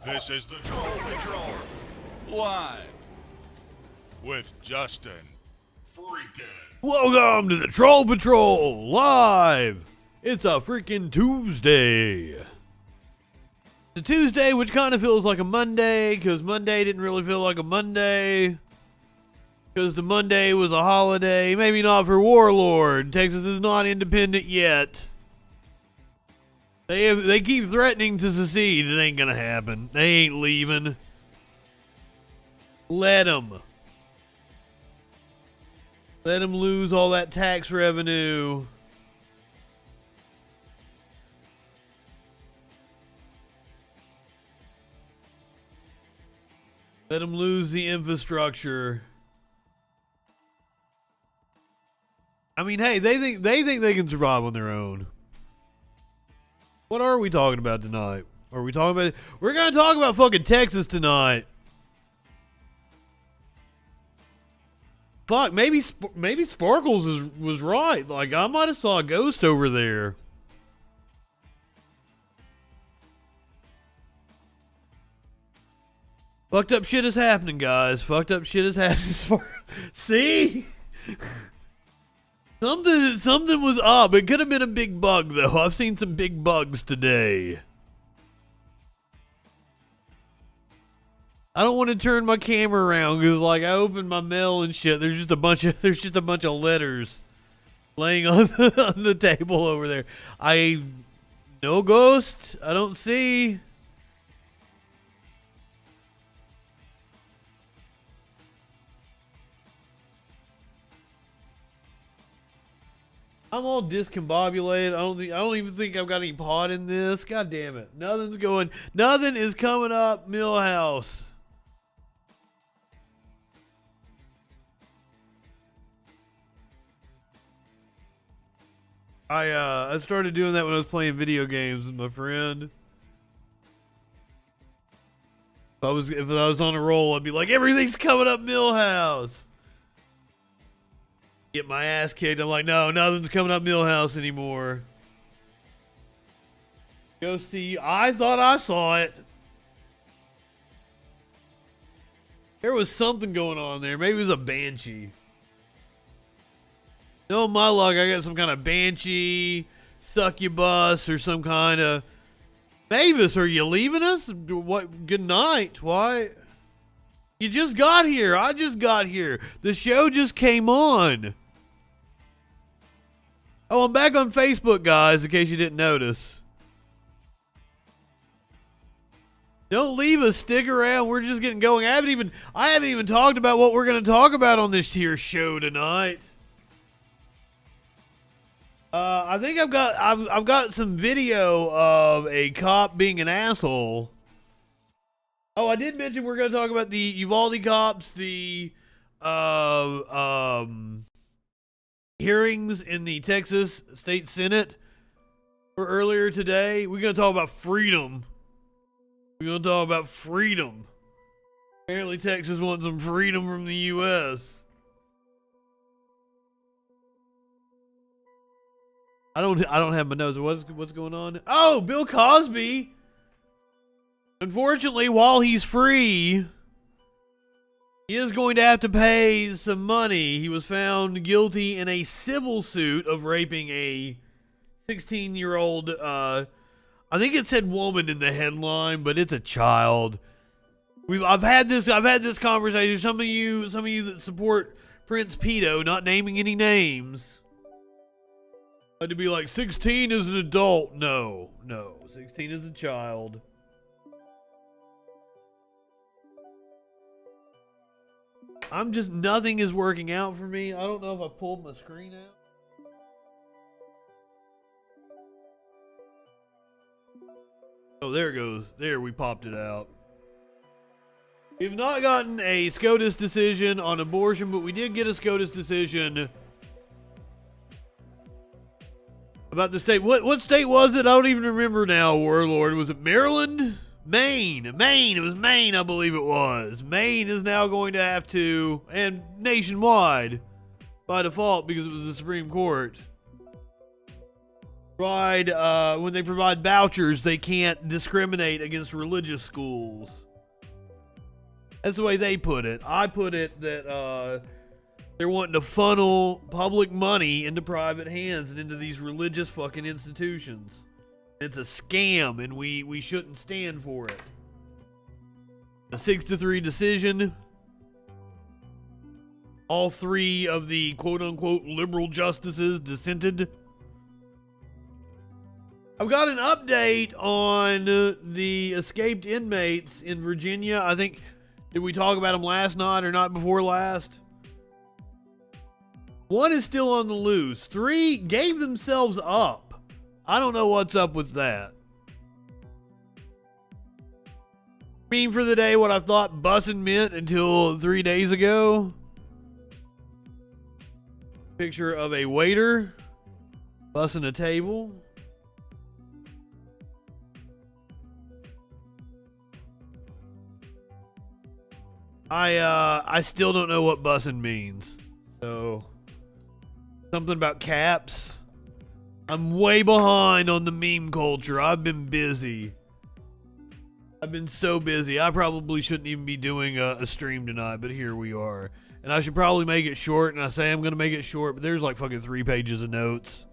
This is the Troll Patrol, live with Justin FREAKIN. Welcome to the Troll Patrol, live! It's a freaking Tuesday. It's a Tuesday, which kind of feels like a Monday, because Monday didn't really feel like a Monday. Because the Monday was a holiday, maybe not for Warlord. Texas is not independent yet. They keep threatening to secede. It ain't gonna happen. They ain't leaving. Let them. Let them lose all that tax revenue. Let them lose the infrastructure. I mean, hey, they think they can survive on their own. What are we talking about tonight? Are we talking about... We're going to talk about fucking Texas tonight. Fuck, maybe Sparkles was right. Like, I might have saw a ghost over there. Fucked up shit is happening, guys. Fucked up shit is happening. See? Something was up. It could have been a big bug, though. I've seen some big bugs today. I don't want to turn my camera around because, like, I opened my mail and shit. There's just a bunch of letters laying on the table over there. No ghost. I don't see. I'm all discombobulated. I don't even think I've got any pot in this. God damn it. Nothing is coming up, Millhouse. I started doing that when I was playing video games with my friend. If I was on a roll, I'd be like, everything's coming up, Millhouse. Get my ass kicked. I'm like, no, nothing's coming up Millhouse anymore. Go see. I thought I saw it. There was something going on there. Maybe it was a banshee. No, my luck, I got some kind of banshee, succubus, or some kind of... Mavis, are you leaving us? What? Good night. Why? You just got here. I just got here. The show just came on. Oh, I'm back on Facebook, guys, in case you didn't notice. Don't leave us. Stick around. We're just getting going. I haven't even talked about what we're going to talk about on this here show tonight. I think I've got some video of a cop being an asshole. Oh, I did mention we're going to talk about the Uvalde cops, the hearings in the Texas State Senate for earlier today. We're going to talk about freedom. We're going to talk about freedom. Apparently Texas wants some freedom from the U.S. I don't have my notes. What's going on? Oh, Bill Cosby. Unfortunately, while he's free, he is going to have to pay some money. He was found guilty in a civil suit of raping a 16-year-old, I think it said woman in the headline, but it's a child. I've had this conversation. Some of you that support Prince Pedo, not naming any names, had to be like, 16 is an adult. No, 16 is a child. Nothing is working out for me. I don't know if I pulled my screen out. Oh, there it goes. There, we popped it out. We've not gotten a SCOTUS decision on abortion, but we did get a SCOTUS decision about the state. What state was it? I don't even remember now, Warlord. Was it Maryland? Maine. It was Maine, I believe it was. Maine is now going to have to, and nationwide, by default, because it was the Supreme Court, when they provide vouchers, they can't discriminate against religious schools. That's the way they put it. I put it that they're wanting to funnel public money into private hands and into these religious fucking institutions. It's a scam, and we shouldn't stand for it. A 6-3 decision. All three of the quote-unquote liberal justices dissented. I've got an update on the escaped inmates in Virginia. I think, did we talk about them last night or not before last? One is still on the loose. 3 gave themselves up. I don't know what's up with that. Meme for the day, what I thought bussin' meant until 3 days ago. Picture of a waiter bussing a table. I still don't know what bussin' means. So, something about caps. I'm way behind on the meme culture. I've been busy. I've been so busy. I probably shouldn't even be doing a stream tonight, but here we are. And I should probably make it short, and I say I'm going to make it short, but there's like fucking 3 pages of notes.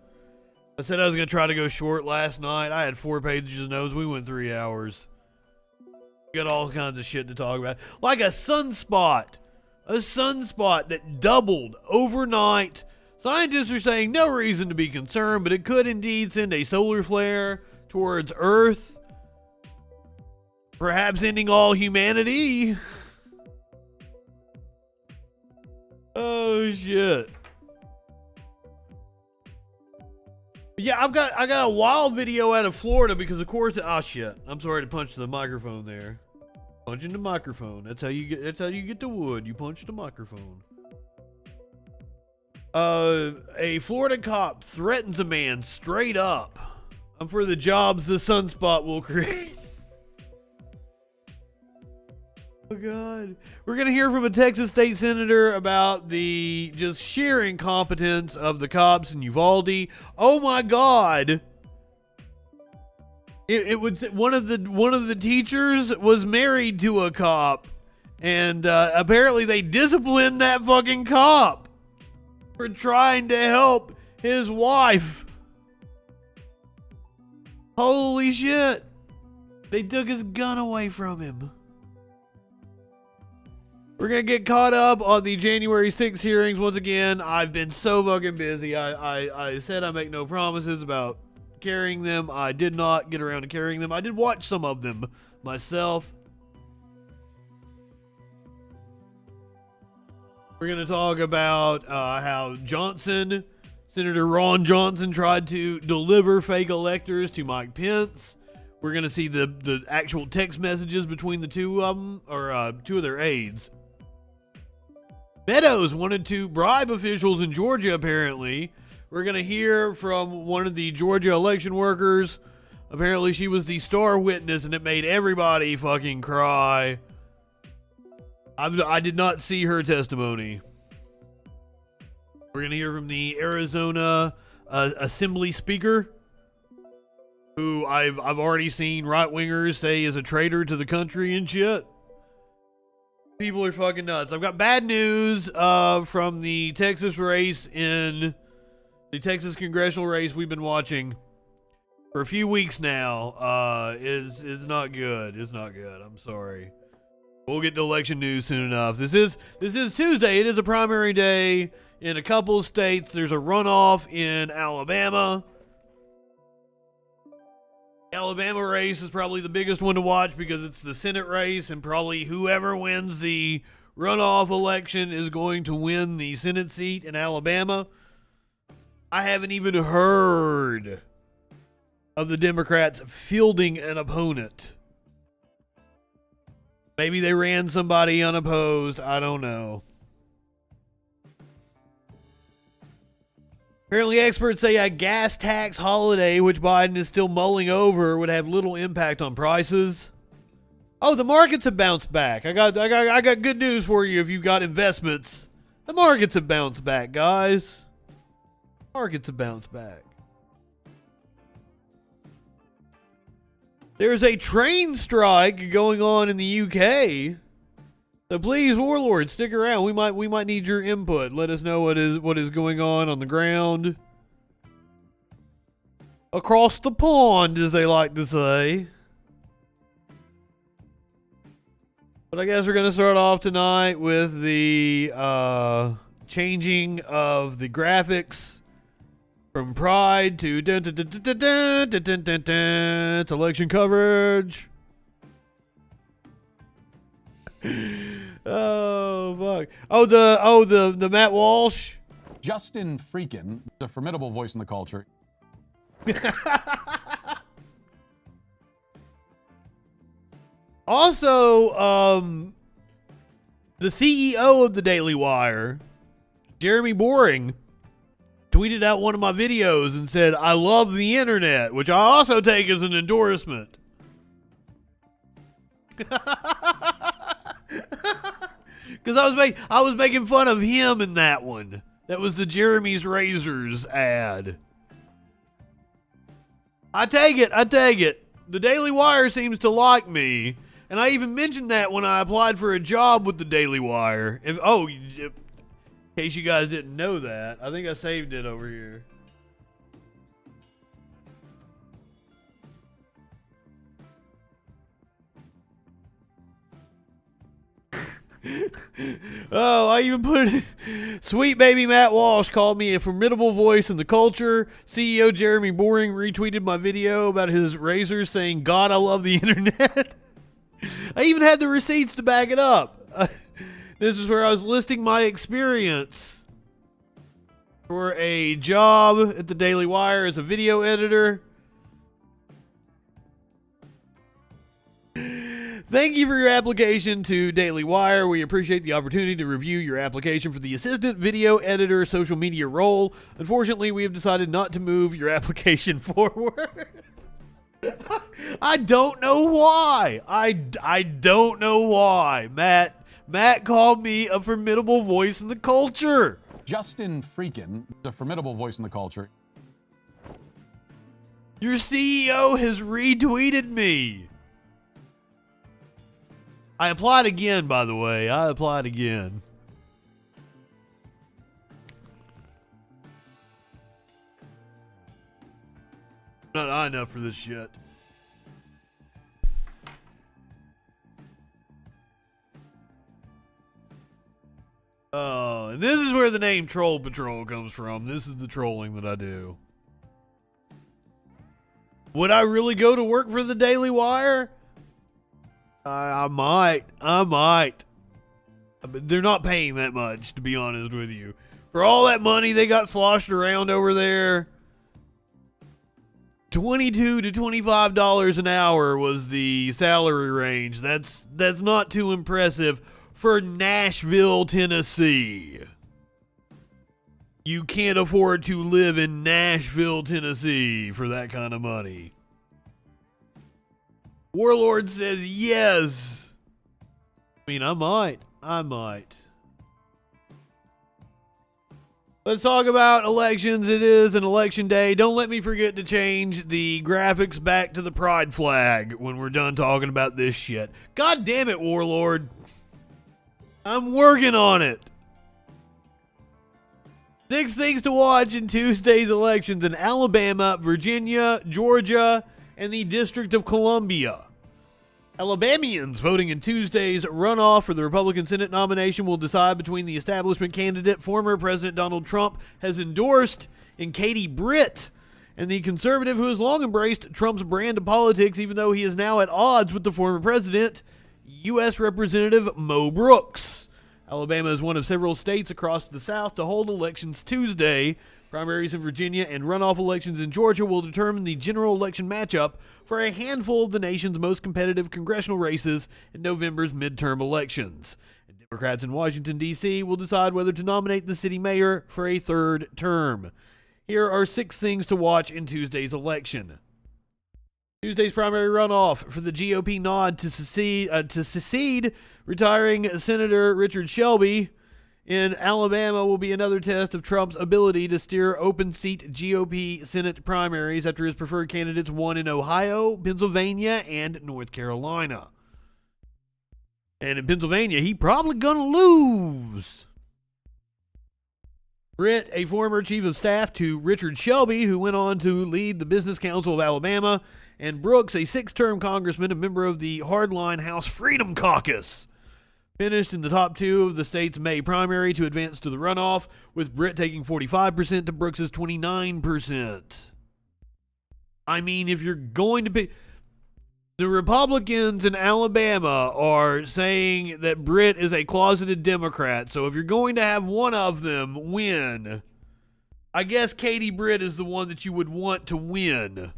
I said I was going to try to go short last night. I had 4 pages of notes. We went 3 hours. We got all kinds of shit to talk about. Like a sunspot. A sunspot that doubled overnight. Scientists are saying no reason to be concerned, but it could indeed send a solar flare towards Earth, perhaps ending all humanity. Oh shit. Yeah, I got a wild video out of Florida because of course shit. I'm sorry to punch the microphone there. Punching the microphone. That's how you get the wood. You punch the microphone. A Florida cop threatens a man straight up. I'm for the jobs the sunspot will create. Oh God. We're going to hear from a Texas state senator about the just sheer incompetence of the cops in Uvalde. Oh my God. It would one of the teachers was married to a cop, and apparently they disciplined that fucking cop for trying to help his wife. Holy shit. They took his gun away from him. We're going to get caught up on the January 6th hearings. Once again, I've been so fucking busy. I said I make no promises about carrying them. I did not get around to carrying them. I did watch some of them myself. We're going to talk about how Senator Ron Johnson tried to deliver fake electors to Mike Pence. We're going to see the actual text messages between the two of them, or two of their aides. Meadows wanted to bribe officials in Georgia, apparently. We're going to hear from one of the Georgia election workers. Apparently she was the star witness and it made everybody fucking cry. I did not see her testimony. We're going to hear from the Arizona Assembly Speaker, who I've already seen right-wingers say is a traitor to the country and shit. People are fucking nuts. I've got bad news from the Texas race in the Texas congressional race we've been watching for a few weeks now. Is not good. It's not good. I'm sorry. We'll get to election news soon enough. This is Tuesday. It is a primary day in a couple of states. There's a runoff in Alabama. Alabama race is probably the biggest one to watch because it's the Senate race, and probably whoever wins the runoff election is going to win the Senate seat in Alabama. I haven't even heard of the Democrats fielding an opponent. Maybe they ran somebody unopposed. I don't know. Apparently, experts say a gas tax holiday, which Biden is still mulling over, would have little impact on prices. Oh, the markets have bounced back. I got good news for you if you've got investments. The markets have bounced back, guys. Markets have bounced back. There's a train strike going on in the UK. So please, warlords, stick around. We might need your input. Let us know what is going on the ground. Across the pond, as they like to say. But I guess we're going to start off tonight with the changing of the graphics from Pride to it's election coverage. Oh fuck! Oh the Matt Walsh. Justin FREAKIN, a formidable voice in the culture. Also, the CEO of the Daily Wire, Jeremy Boring, tweeted out one of my videos and said, "I love the internet," which I also take as an endorsement. Because I was making fun of him in that one. That was the Jeremy's Razors ad. I take it. The Daily Wire seems to like me. And I even mentioned that when I applied for a job with the Daily Wire. In case you guys didn't know that, I think I saved it over here. Oh, I even put it. Sweet baby Matt Walsh called me a formidable voice in the culture. CEO Jeremy Boring retweeted my video about his razors saying, "God, I love the internet." I even had the receipts to back it up. This is where I was listing my experience for a job at the Daily Wire as a video editor. Thank you for your application to Daily Wire. We appreciate the opportunity to review your application for the assistant video editor social media role. Unfortunately, we have decided not to move your application forward. I don't know why. I don't know why. Matt called me a formidable voice in the culture. Justin FREAKIN, a formidable voice in the culture. Your CEO has retweeted me. I applied again, by the way. I applied again. Not high enough for this shit. Oh, and this is where the name Troll Patrol comes from. This is the trolling that I do. Would I really go to work for the Daily Wire? I might. But they're not paying that much, to be honest with you. For all that money they got sloshed around over there, $22 to $25 an hour was the salary range. That's not too impressive for Nashville, Tennessee. You can't afford to live in Nashville, Tennessee for that kind of money. Warlord says yes. I mean, I might. Let's talk about elections. It is an election day. Don't let me forget to change the graphics back to the pride flag when we're done talking about this shit. God damn it, Warlord. I'm working on it. 6 things to watch in Tuesday's elections in Alabama, Virginia, Georgia, and the District of Columbia. Alabamians voting in Tuesday's runoff for the Republican Senate nomination will decide between the establishment candidate former President Donald Trump has endorsed in Katie Britt and the conservative who has long embraced Trump's brand of politics even though he is now at odds with the former president, U.S. Representative Mo Brooks. Alabama is one of several states across the South to hold elections Tuesday. Primaries in Virginia and runoff elections in Georgia will determine the general election matchup for a handful of the nation's most competitive congressional races in November's midterm elections. And Democrats in Washington, D.C. will decide whether to nominate the city mayor for a third term. Here are 6 things to watch in Tuesday's election. Tuesday's primary runoff for the GOP nod to secede, retiring Senator Richard Shelby in Alabama will be another test of Trump's ability to steer open-seat GOP Senate primaries after his preferred candidates won in Ohio, Pennsylvania, and North Carolina. And in Pennsylvania, he probably gonna lose. Britt, a former chief of staff to Richard Shelby, who went on to lead the Business Council of Alabama, and Brooks, a 6-term congressman, a member of the hardline House Freedom Caucus, finished in the top 2 of the state's May primary to advance to the runoff, with Britt taking 45% to Brooks's 29%. I mean, if you're going to pick... The Republicans in Alabama are saying that Britt is a closeted Democrat, so if you're going to have one of them win, I guess Katie Britt is the one that you would want to win.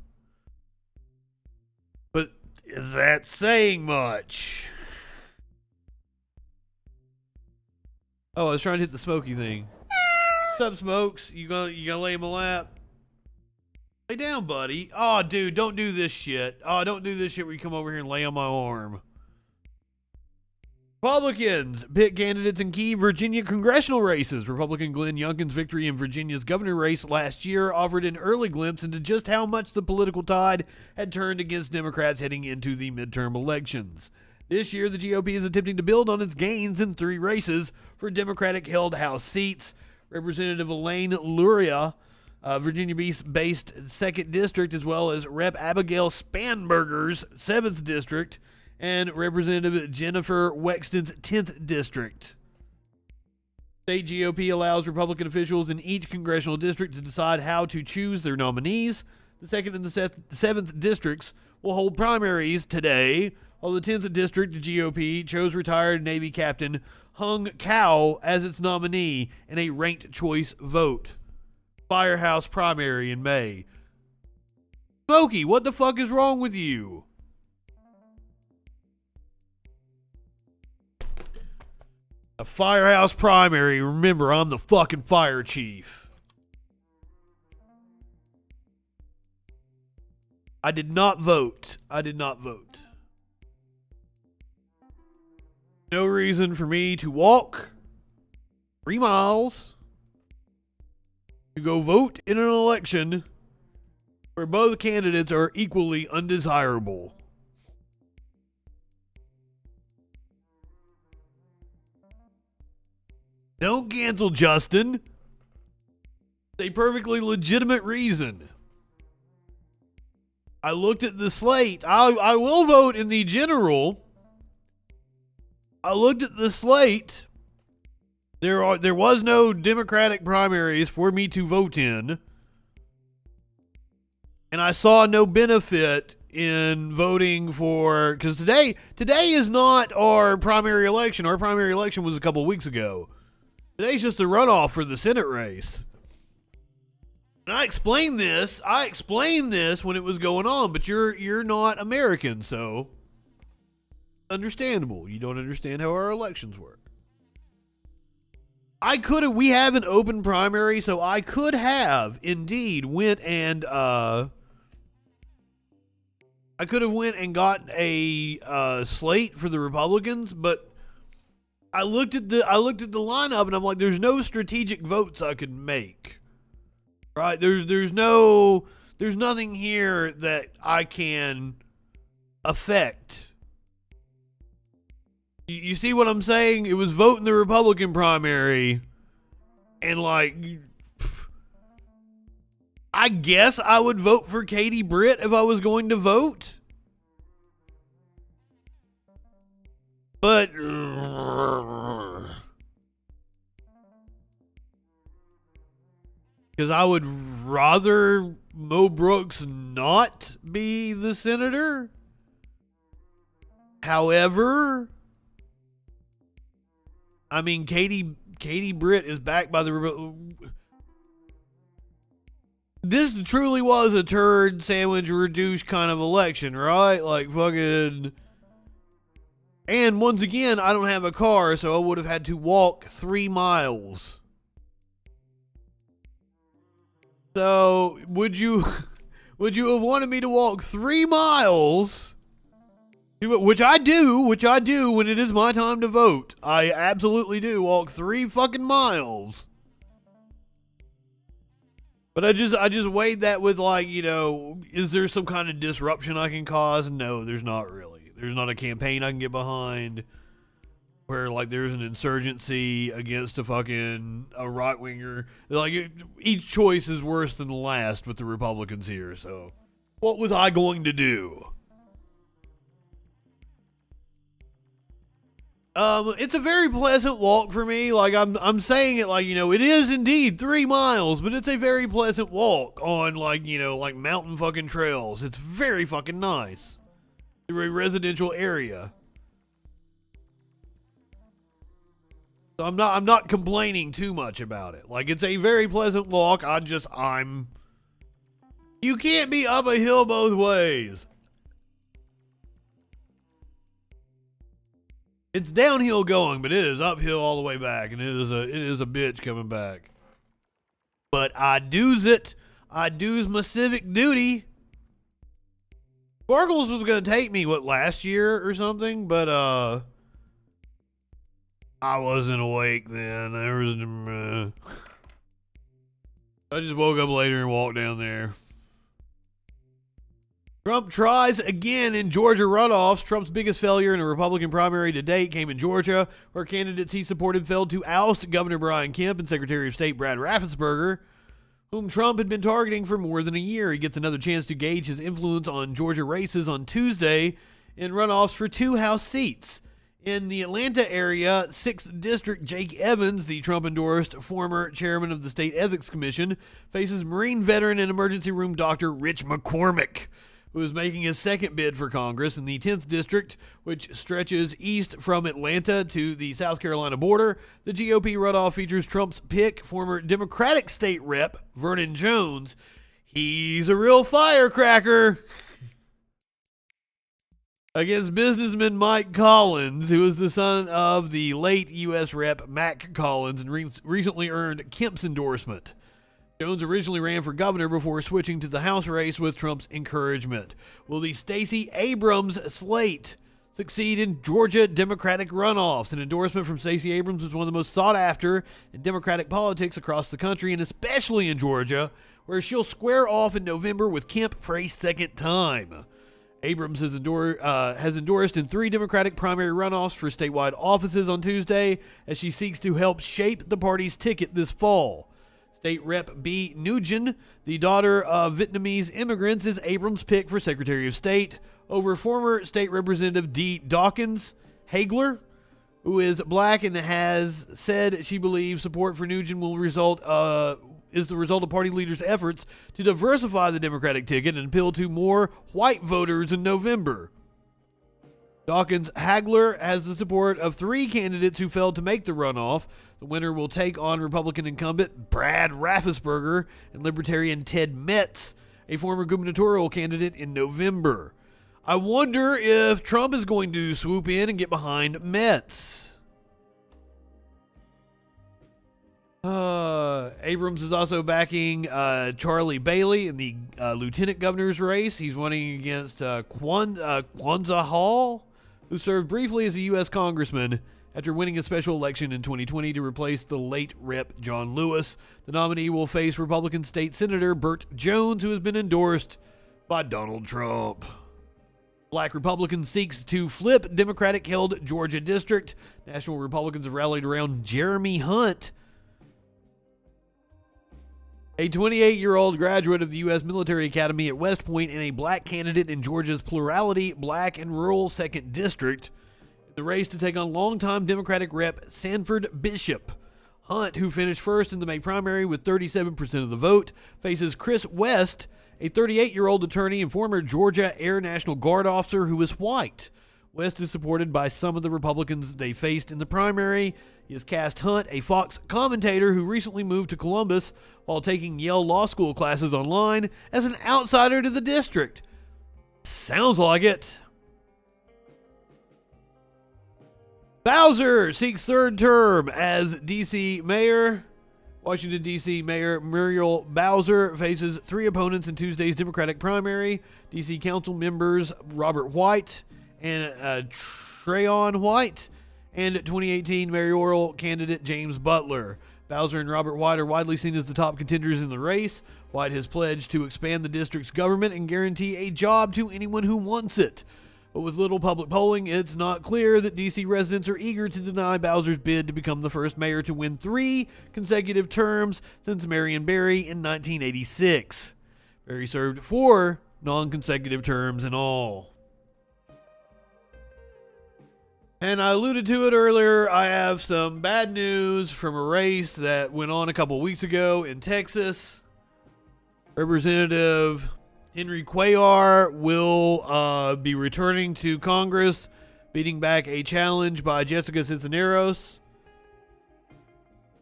But is that saying much? Oh, I was trying to hit the Smokey thing. What's up, Smokes? You gonna lay in my lap? Lay down, buddy. Oh, dude, don't do this shit. Oh, don't do this shit where you come over here and lay on my arm. Republicans pick candidates in key Virginia congressional races. Republican Glenn Youngkin's victory in Virginia's governor race last year offered an early glimpse into just how much the political tide had turned against Democrats heading into the midterm elections. This year, the GOP is attempting to build on its gains in 3 races for Democratic-held House seats. Representative Elaine Luria, Virginia-based 2nd District, as well as Rep. Abigail Spanberger's 7th District, and Representative Jennifer Wexton's 10th District. State GOP allows Republican officials in each congressional district to decide how to choose their nominees. The 2nd and the 7th Districts will hold primaries today, while the 10th District GOP chose retired Navy Captain Hung Cao as its nominee in a ranked choice vote. Firehouse primary in May. Smokey, what the fuck is wrong with you? A firehouse primary. Remember, I'm the fucking fire chief. I did not vote. No reason for me to walk 3 miles to go vote in an election where both candidates are equally undesirable. Don't cancel Justin. It's a perfectly legitimate reason. I looked at the slate. I will vote in the general. I looked at the slate. There was no Democratic primaries for me to vote in. And I saw no benefit in voting for, because today is not our primary election. Our primary election was a couple weeks ago. Today's just a runoff for the Senate race. And I explained this when it was going on, but you're not American, so Understandable. You don't understand how our elections work. We have an open primary, so I could have indeed went and got a slate for the Republicans, but I looked at the lineup and I'm like, there's no strategic votes I could make. Right? There's nothing here that I can affect. You see what I'm saying? It was voting the Republican primary, and like, I guess I would vote for Katie Britt if I was going to vote. But because I would rather Mo Brooks not be the senator. However, I mean, Katie Britt is backed by the... This truly was a turd sandwich douche kind of election, right? Like, fucking... And once again, I don't have a car, so I would have had to walk 3 miles. So, would you have wanted me to walk 3 miles... Which I do when it is my time to vote. I absolutely do walk 3 fucking miles. But I just weighed that with, like, you know, is there some kind of disruption I can cause? No, there's not really. There's not a campaign I can get behind where, like, there's an insurgency against a right-winger. Like, each choice is worse than the last with the Republicans here, so what was I going to do? It's a very pleasant walk for me. Like, I'm saying it like, you know, it is indeed 3 miles, but it's a very pleasant walk on, like, you know, like mountain fucking trails. It's very fucking nice. Through a residential area. So I'm not complaining too much about it. Like, it's a very pleasant walk. You can't be up a hill both ways. It's downhill going, but it is uphill all the way back, and it is a bitch coming back. But I do's it. I do's my civic duty. Sparkles was gonna take me last year or something, but I wasn't awake then. I just woke up later and walked down there. Trump tries again in Georgia runoffs. Trump's biggest failure in a Republican primary to date came in Georgia, where candidates he supported failed to oust Governor Brian Kemp and Secretary of State Brad Raffensperger, whom Trump had been targeting for more than a year. He gets another chance to gauge his influence on Georgia races on Tuesday in runoffs for 2 House seats. In the Atlanta area, 6th District, Jake Evans, the Trump-endorsed former chairman of the State Ethics Commission, faces Marine veteran and emergency room doctor Rich McCormick, who is making his second bid for Congress. In the 10th District, which stretches east from Atlanta to the South Carolina border, the GOP runoff features Trump's pick, former Democratic state rep Vernon Jones. He's a real firecracker. Against businessman Mike Collins, who is the son of the late U.S. Rep Mac Collins and recently earned Kemp's endorsement. Jones originally ran for governor before switching to the House race with Trump's encouragement. Will the Stacey Abrams slate succeed in Georgia Democratic runoffs? An endorsement from Stacey Abrams is one of the most sought after in Democratic politics across the country, and especially in Georgia, where she'll square off in November with Kemp for a second time. Abrams has endorsed in 3 Democratic primary runoffs for statewide offices on Tuesday as she seeks to help shape the party's ticket this fall. State Rep B. Nugent, the daughter of Vietnamese immigrants, is Abrams' pick for Secretary of State over former State Representative D. Dawkins Hagler, who is black and has said she believes support for Nugent is the result of party leaders' efforts to diversify the Democratic ticket and appeal to more white voters in November. Dawkins Hagler has the support of 3 candidates who failed to make the runoff. The winner will take on Republican incumbent Brad Raffensperger and Libertarian Ted Metz, a former gubernatorial candidate, in November. I wonder if Trump is going to swoop in and get behind Mets. Abrams is also backing Charlie Bailey in the lieutenant governor's race. He's running against Kwanzaa Hall, who served briefly as a U.S. congressman after winning a special election in 2020 to replace the late Rep. John Lewis. The nominee will face Republican State Senator Burt Jones, who has been endorsed by Donald Trump. Black Republican seeks to flip Democratic-held Georgia district. National Republicans have rallied around Jeremy Hunt, a 28-year-old graduate of the U.S. Military Academy at West Point and a black candidate in Georgia's plurality black and rural 2nd District, in the race to take on longtime Democratic Rep. Sanford Bishop. Hunt, who finished first in the May primary with 37% of the vote, faces Chris West, a 38-year-old attorney and former Georgia Air National Guard officer who is white. West is supported by some of the Republicans they faced in the primary. He has cast Hunt, a Fox commentator who recently moved to Columbus while taking Yale Law School classes online, as an outsider to the district. Sounds like it. Bowser seeks third term as D.C. mayor. Washington, D.C. Mayor Muriel Bowser faces 3 opponents in Tuesday's Democratic primary. D.C. Council members Robert White and Trayon White, and 2018 mayoral candidate James Butler. Bowser and Robert White are widely seen as the top contenders in the race. White has pledged to expand the district's government and guarantee a job to anyone who wants it. But with little public polling, it's not clear that D.C. residents are eager to deny Bowser's bid to become the first mayor to win 3 consecutive terms since Marion Barry in 1986. Barry served 4 non-consecutive terms in all. And I alluded to it earlier, I have some bad news from a race that went on a couple weeks ago in Texas. Representative Henry Cuellar will be returning to Congress, beating back a challenge by Jessica Cisneros.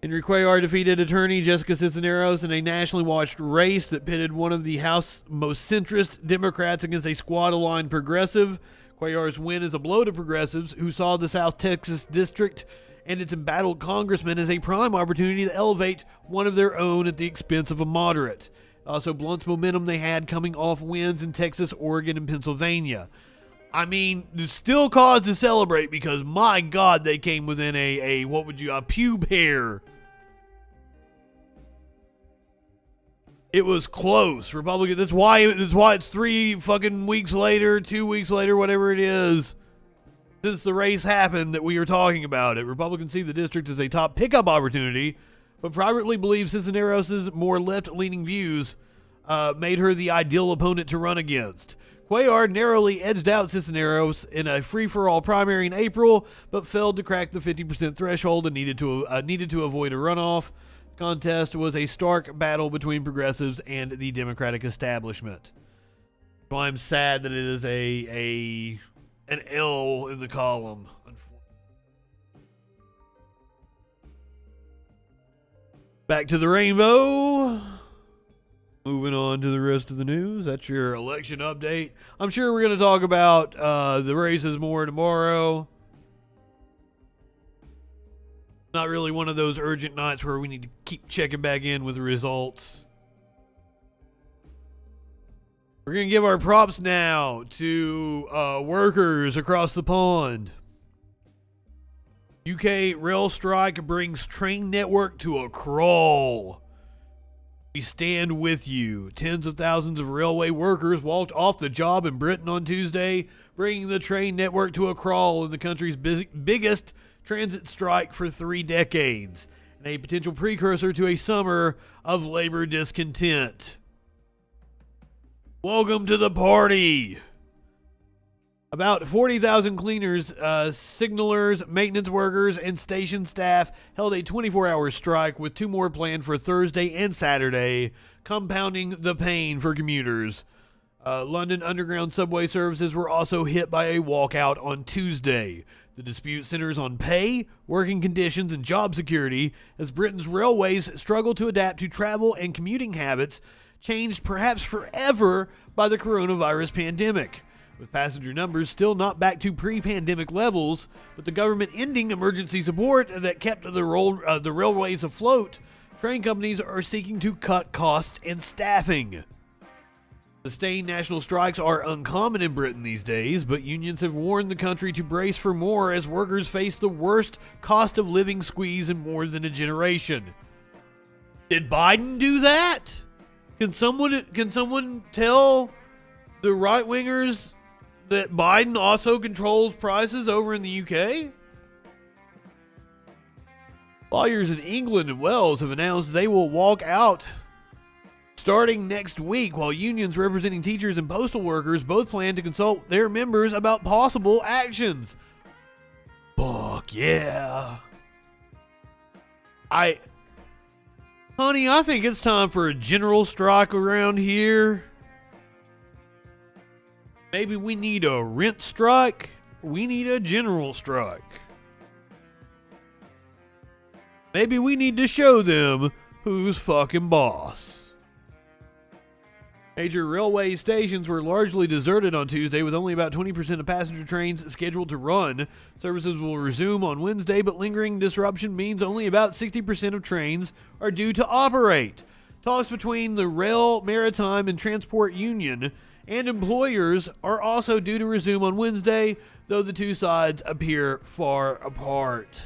Henry Cuellar defeated attorney Jessica Cisneros in a nationally watched race that pitted one of the House's most centrist Democrats against a squad-aligned progressive. Cuellar's win is a blow to progressives who saw the South Texas district and its embattled congressman as a prime opportunity to elevate one of their own at the expense of a moderate. It also blunts momentum they had coming off wins in Texas, Oregon, and Pennsylvania. I mean, there's still cause to celebrate because, my God, they came within a pube hair. It was close. Republican. That's why it's 3 fucking weeks later, 2 weeks later, whatever it is, since the race happened that we are talking about it. Republicans see the district as a top pickup opportunity, but privately believe Cisneros' more left-leaning views made her the ideal opponent to run against. Cuellar narrowly edged out Cisneros in a free-for-all primary in April, but failed to crack the 50% threshold and needed to avoid a runoff. Contest was a stark battle between progressives and the Democratic establishment. So I'm sad that it is an L in the column. Back to the rainbow. Moving on to the rest of the news. That's your election update. I'm sure we're going to talk about the races more tomorrow. Not really one of those urgent nights where we need to keep checking back in with the results. We're going to give our props now to workers across the pond. UK rail strike brings train network to a crawl. We stand with you. Tens of thousands of railway workers walked off the job in Britain on Tuesday, bringing the train network to a crawl in the country's biggest transit strike for 3 decades, and a potential precursor to a summer of labor discontent. Welcome to the party. About 40,000 cleaners, signalers, maintenance workers, and station staff held a 24-hour strike with 2 more planned for Thursday and Saturday, compounding the pain for commuters. London Underground subway services were also hit by a walkout on Tuesday. The dispute centers on pay, working conditions, and job security as Britain's railways struggle to adapt to travel and commuting habits changed perhaps forever by the coronavirus pandemic. with passenger numbers still not back to pre-pandemic levels, but the government ending emergency support that kept the railways afloat. Train companies are seeking to cut costs and staffing. Sustained national strikes are uncommon in Britain these days, but unions have warned the country to brace for more as workers face the worst cost of living squeeze in more than a generation. Did Biden do that? Can someone tell the right-wingers that Biden also controls prices over in the UK? Lawyers in England and Wales have announced they will walk out starting next week, while unions representing teachers and postal workers both plan to consult their members about possible actions. Fuck yeah. Honey, I think it's time for a general strike around here. Maybe we need a rent strike. We need a general strike. Maybe we need to show them who's fucking boss. Major railway stations were largely deserted on Tuesday, with only about 20% of passenger trains scheduled to run. Services will resume on Wednesday, but lingering disruption means only about 60% of trains are due to operate. Talks between the Rail, Maritime, and Transport Union and employers are also due to resume on Wednesday, though the two sides appear far apart.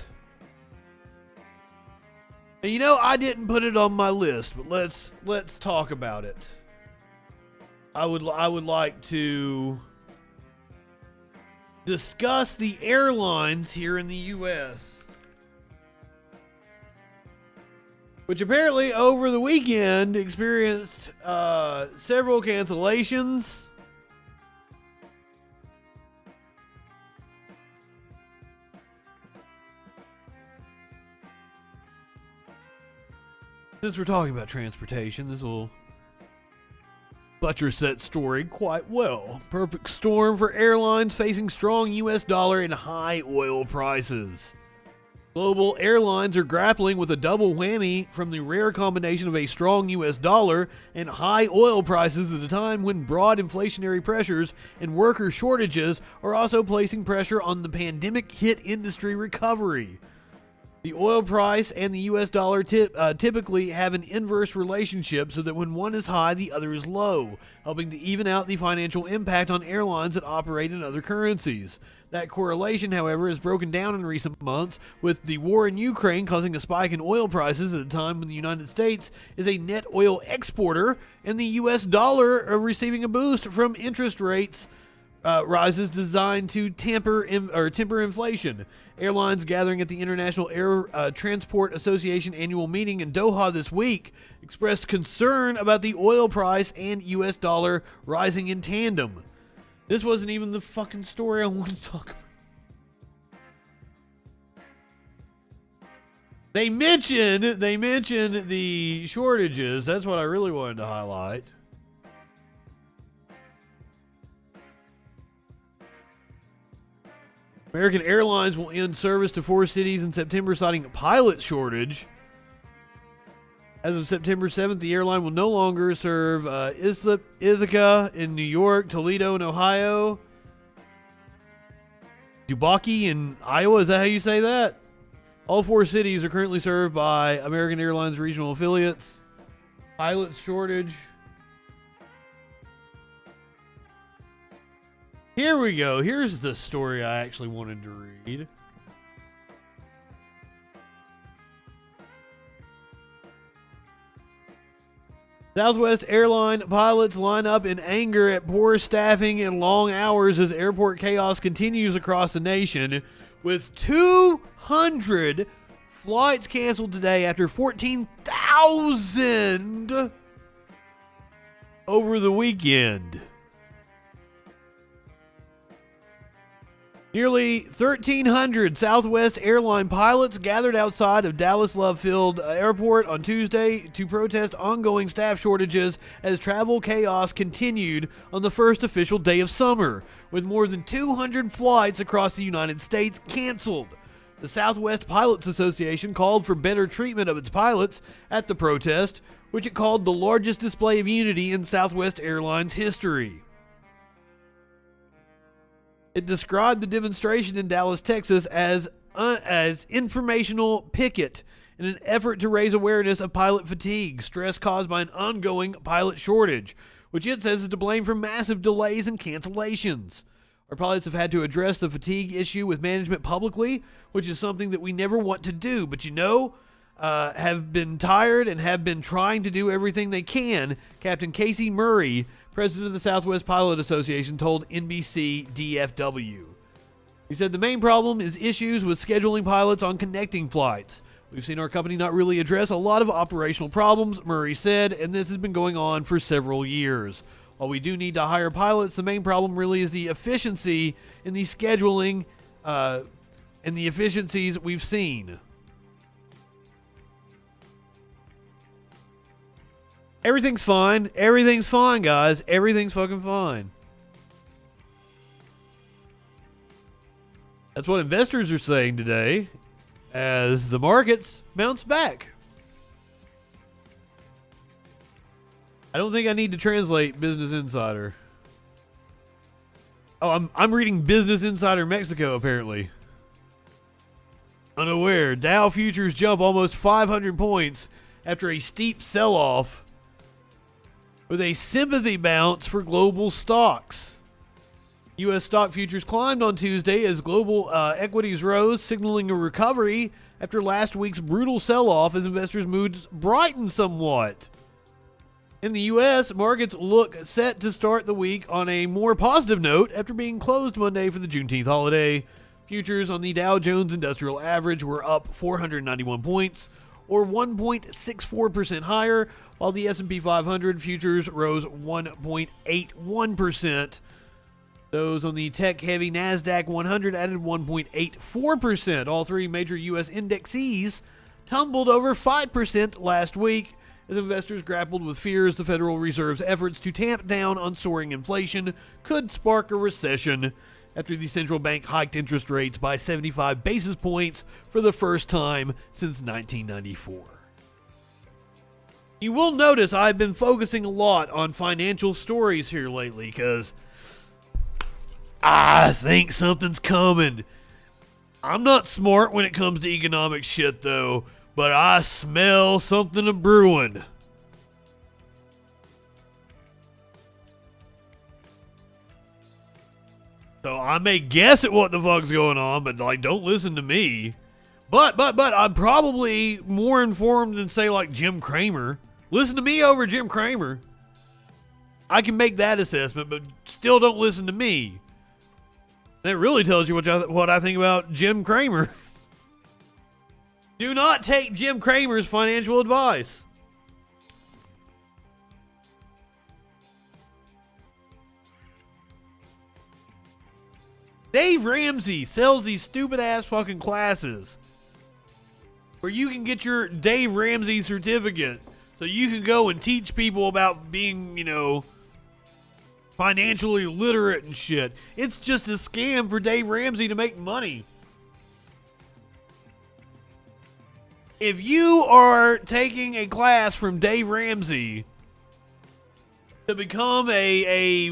And you know, I didn't put it on my list, but let's talk about it. I would like to discuss the airlines here in the U.S., which apparently over the weekend experienced several cancellations. Since we're talking about transportation, this will buttress that story quite well. Perfect storm for airlines facing strong U.S. dollar and high oil prices. Global airlines are grappling with a double whammy from the rare combination of a strong U.S. dollar and high oil prices at a time when broad inflationary pressures and worker shortages are also placing pressure on the pandemic-hit industry recovery. The oil price and the U.S. dollar typically have an inverse relationship, so that when one is high, the other is low, helping to even out the financial impact on airlines that operate in other currencies. That correlation, however, has broken down in recent months, with the war in Ukraine causing a spike in oil prices at a time when the United States is a net oil exporter, and the U.S. dollar receiving a boost from interest rates rises designed to temper inflation. Airlines gathering at the International Air Transport Association annual meeting in Doha this week expressed concern about the oil price and U.S. dollar rising in tandem. This wasn't even the fucking story I wanted to talk about. They mentioned the shortages. That's what I really wanted to highlight. American Airlines will end service to 4 cities in September, citing a pilot shortage. As of September 7th, the airline will no longer serve Ithaca in New York, Toledo in Ohio, Dubaki in Iowa. Is that how you say that? All 4 cities are currently served by American Airlines regional affiliates. Pilot shortage. Here we go. Here's the story I actually wanted to read. Southwest airline pilots line up in anger at poor staffing and long hours as airport chaos continues across the nation, with 200 flights canceled today after 14,000 over the weekend. Nearly 1,300 Southwest airline pilots gathered outside of Dallas Love Field Airport on Tuesday to protest ongoing staff shortages as travel chaos continued on the first official day of summer, with more than 200 flights across the United States canceled. The Southwest Pilots Association called for better treatment of its pilots at the protest, which it called the largest display of unity in Southwest Airlines history. It described the demonstration in Dallas, Texas as informational picket in an effort to raise awareness of pilot fatigue, stress caused by an ongoing pilot shortage, which it says is to blame for massive delays and cancellations. Our pilots have had to address the fatigue issue with management publicly, which is something that we never want to do, but have been tired and have been trying to do everything they can, Captain Casey Murray, president of the Southwest Pilot Association, told NBC DFW. He said the main problem is issues with scheduling pilots on connecting flights. We've seen our company not really address a lot of operational problems, Murray said, and this has been going on for several years. While we do need to hire pilots, the main problem really is the efficiency in the scheduling and the efficiencies we've seen. Everything's fine. Everything's fine, guys. Everything's fucking fine. That's what investors are saying today as the markets bounce back. I don't think I need to translate Business Insider. Oh, I'm reading Business Insider Mexico, apparently. Unaware. Dow futures jump almost 500 points after a steep sell-off with a sympathy bounce for global stocks. U.S. stock futures climbed on Tuesday as global equities rose, signaling a recovery after last week's brutal sell-off as investors' moods brightened somewhat. In the U.S., markets look set to start the week on a more positive note after being closed Monday for the Juneteenth holiday. Futures on the Dow Jones Industrial Average were up 491 points, or 1.64% higher, while the S&P 500 futures rose 1.81%. Those on the tech-heavy NASDAQ 100 added 1.84%. All three major U.S. indexes tumbled over 5% last week as investors grappled with fears the Federal Reserve's efforts to tamp down on soaring inflation could spark a recession after the central bank hiked interest rates by 75 basis points for the first time since 1994. You will notice I've been focusing a lot on financial stories here lately because I think something's coming. I'm not smart when it comes to economic shit, though, but I smell something a brewing. So I may guess at what the fuck's going on, but don't listen to me. But I'm probably more informed than, say, like Jim Cramer. Listen to me over Jim Cramer. I can make that assessment, but still don't listen to me. That really tells you what I think about Jim Cramer. Do not take Jim Cramer's financial advice. Dave Ramsey sells these stupid ass fucking classes where you can get your Dave Ramsey certificate so you can go and teach people about being, financially literate and shit. It's just a scam for Dave Ramsey to make money. If you are taking a class from Dave Ramsey to become a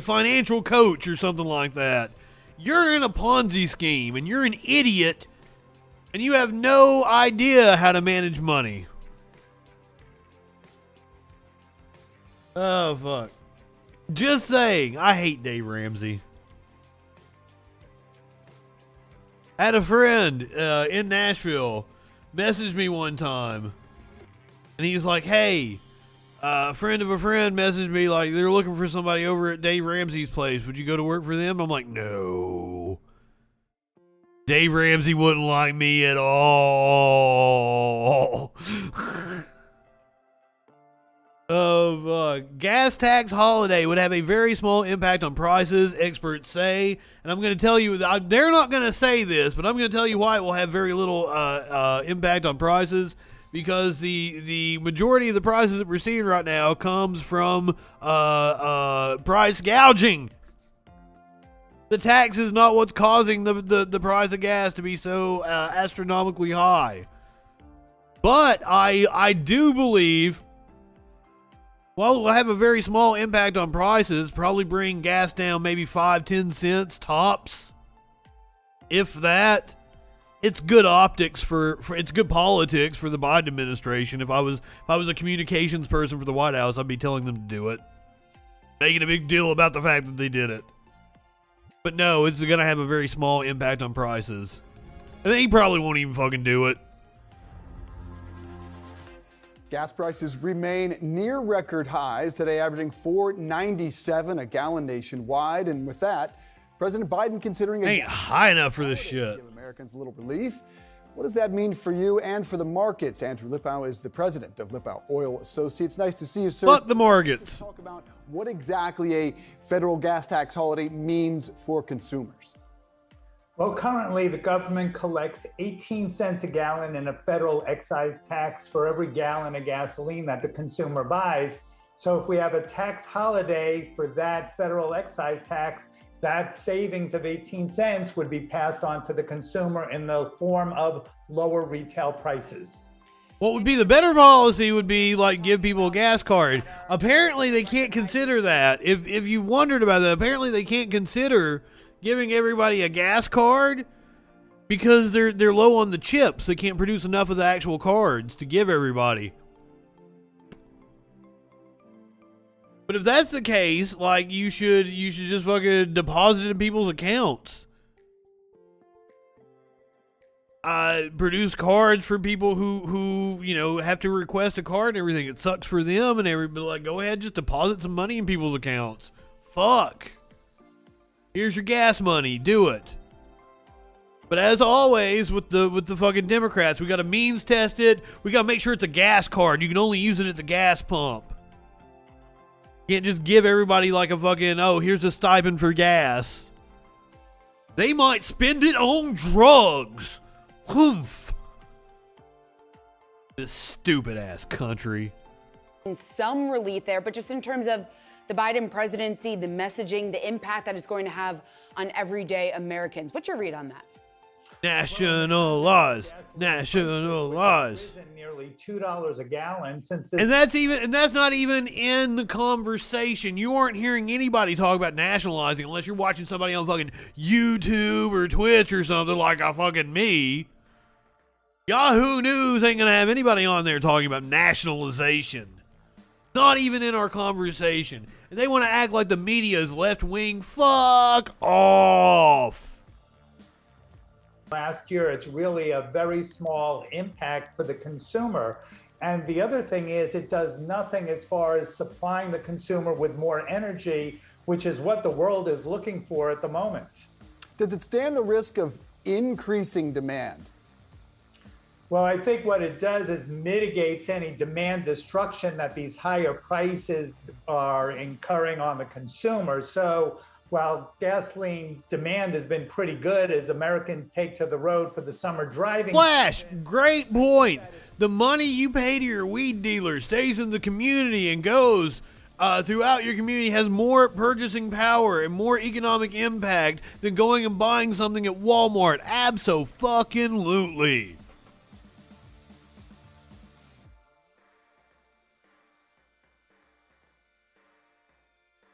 financial coach or something like that, you're in a Ponzi scheme and you're an idiot and you have no idea how to manage money. Oh, fuck. Just saying, I hate Dave Ramsey. I had a friend in Nashville message me one time, and he was like, hey, a friend of a friend messaged me like they're looking for somebody over at Dave Ramsey's place. Would you go to work for them? I'm like, no. Dave Ramsey wouldn't like me at all. Oh, gas tax holiday would have a very small impact on prices, experts say. And I'm going to tell you, they're not going to say this, but I'm going to tell you why it will have very little impact on prices. Because the majority of the prices that we're seeing right now comes from price gouging. The tax is not what's causing the price of gas to be so astronomically high. But I do believe Well, it will have a very small impact on prices, probably bring gas down maybe 5-10 cents tops. If that. It's good optics for it's good politics for the Biden administration. If I was a communications person for the White House, I'd be telling them to do it. Making a big deal about the fact that they did it. But no, it's going to have a very small impact on prices. And he probably won't even fucking do it. Gas prices remain near record highs today, averaging $4.97 a gallon nationwide. And with that, President Biden considering ain't high enough for this shit. Give Americans a little relief. What does that mean for you and for the markets? Andrew Lippow is the president of Lippow Oil Associates. Nice to see you, sir. Fuck the markets. Let's talk about what exactly a federal gas tax holiday means for consumers. Well, currently the government collects 18 cents a gallon in a federal excise tax for every gallon of gasoline that the consumer buys. So if we have a tax holiday for that federal excise tax, that savings of 18 cents would be passed on to the consumer in the form of lower retail prices. What would be the better policy would be like give people a gas card. Apparently they can't consider that. If you wondered about that, apparently they can't consider giving everybody a gas card because they're low on the chips. They can't produce enough of the actual cards to give everybody. But if that's the case, like you should just fucking deposit it in people's accounts. Produce cards for people who have to request a card and everything. It sucks for them and everybody. Like, go ahead, just deposit some money in people's accounts. Fuck. Here's your gas money. Do it. But as always with the fucking Democrats, we got to means test it. We got to make sure it's a gas card. You can only use it at the gas pump. You can't just give everybody like a fucking, oh, here's a stipend for gas. They might spend it on drugs. Humph. This stupid ass country. Some relief there, but just in terms of the Biden presidency, the messaging, the impact that it's going to have on everyday Americans. What's your read on that? National laws. National laws. Nearly $2 a gallon since this. And that's not even in the conversation. You aren't hearing anybody talk about nationalizing unless you're watching somebody on fucking YouTube or Twitch or something like a fucking me. Yahoo News ain't gonna have anybody on there talking about nationalization. Not even in our conversation. And they want to act like the media is left wing. Fuck off. Last year, it's really a very small impact for the consumer. And the other thing is it does nothing as far as supplying the consumer with more energy, which is what the world is looking for at the moment. Does it stand the risk of increasing demand? Well, I think what it does is mitigates any demand destruction that these higher prices are incurring on the consumer. So while gasoline demand has been pretty good as Americans take to the road for the summer driving. Flash, great point. The money you pay to your weed dealer stays in the community and goes throughout your community, has more purchasing power and more economic impact than going and buying something at Walmart. Abso-fucking-lutely.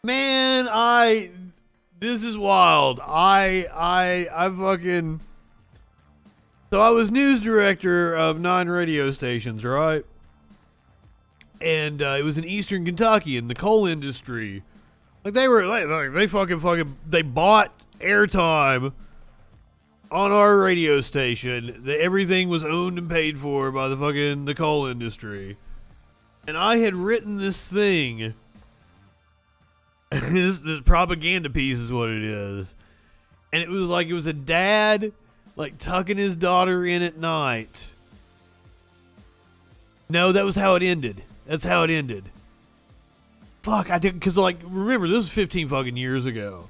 Man, this is wild. I fucking... So I was news director of 9 radio stations, right? And it was in Eastern Kentucky in the coal industry. Like they were, like they fucking, they bought airtime on our radio station. Everything was owned and paid for by the coal industry. And I had written this thing. this propaganda piece is what it is. And it was a dad like tucking his daughter in at night. No, that was how it ended. That's how it ended. Fuck, I didn't, because remember, this was 15 fucking years ago.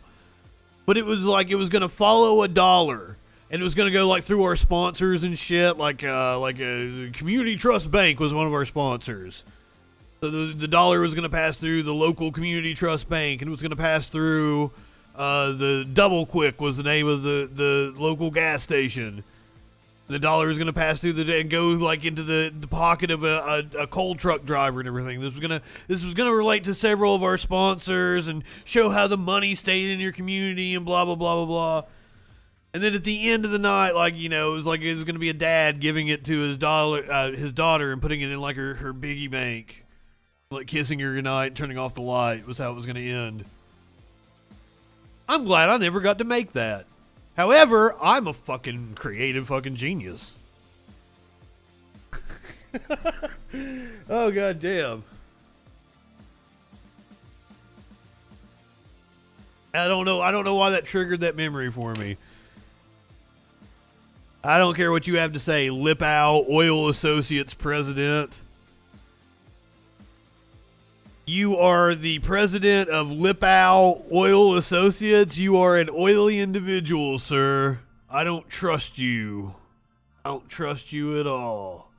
But it was going to follow a dollar. And it was going to go through our sponsors and shit. Like a Community Trust Bank was one of our sponsors. So the dollar was going to pass through the local Community Trust Bank, and it was going to pass through the Double Quick was the name of the local gas station. The dollar is going to pass through the day and go like into the pocket of a coal truck driver and everything. This was gonna relate to several of our sponsors and show how the money stayed in your community and blah blah blah blah blah. And then at the end of the night, like, you know, it was going to be a dad giving it to his daughter and putting it in like her piggy bank, like kissing her goodnight and turning off the light was how it was going to end. I'm glad I never got to make that. However, I'm a fucking creative fucking genius. Oh, god damn. I don't know why that triggered that memory for me. I don't care what you have to say, Lipow Oil Associates president. You are the president of Lipow Oil Associates. You are an oily individual, sir. I don't trust you. I don't trust you at all.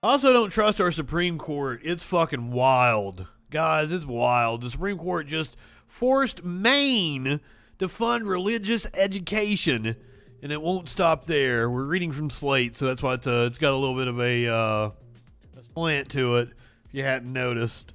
I also don't trust our Supreme Court. It's fucking wild. Guys, it's wild. The Supreme Court just forced Maine to fund religious education, and it won't stop there. We're reading from Slate, so that's why it's got a little bit of a slant to it, if you hadn't noticed.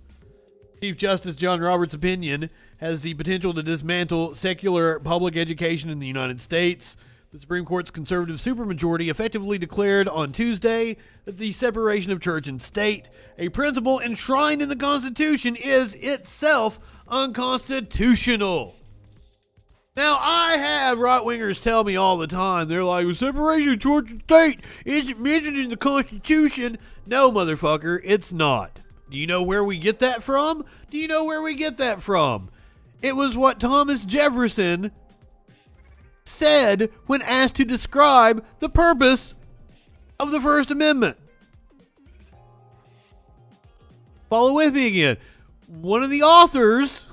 Chief Justice John Roberts' opinion has the potential to dismantle secular public education in the United States. The Supreme Court's conservative supermajority effectively declared on Tuesday that the separation of church and state, a principle enshrined in the Constitution, is itself unconstitutional. Now, I have right-wingers tell me all the time, they're like, the separation of church and state isn't mentioned in the Constitution. No, motherfucker, it's not. Do you know where we get that from? Do you know where we get that from? It was what Thomas Jefferson said when asked to describe the purpose of the First Amendment. Follow with me again. One of the authors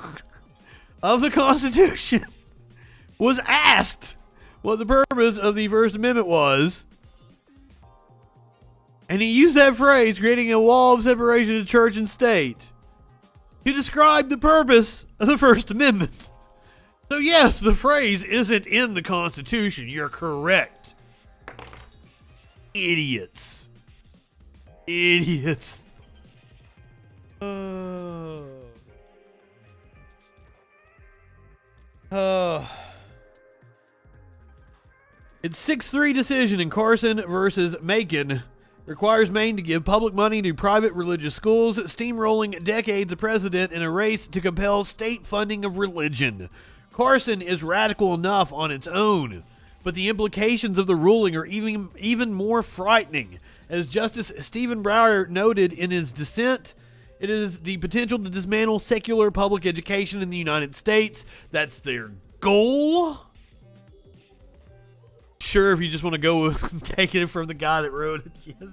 of the Constitution was asked what the purpose of the First Amendment was, and he used that phrase, creating a wall of separation of church and state, to describe the purpose of the First Amendment. So yes, the phrase isn't in the Constitution. You're correct. Idiots. Idiots. Its 6-3 decision in Carson versus Macon requires Maine to give public money to private religious schools, steamrolling decades of precedent in a race to compel state funding of religion. Carson is radical enough on its own, but the implications of the ruling are even more frightening. As Justice Stephen Breyer noted in his dissent, it is the potential to dismantle secular public education in the United States. That's their goal. Sure, if you just want to go take it from the guy that wrote it.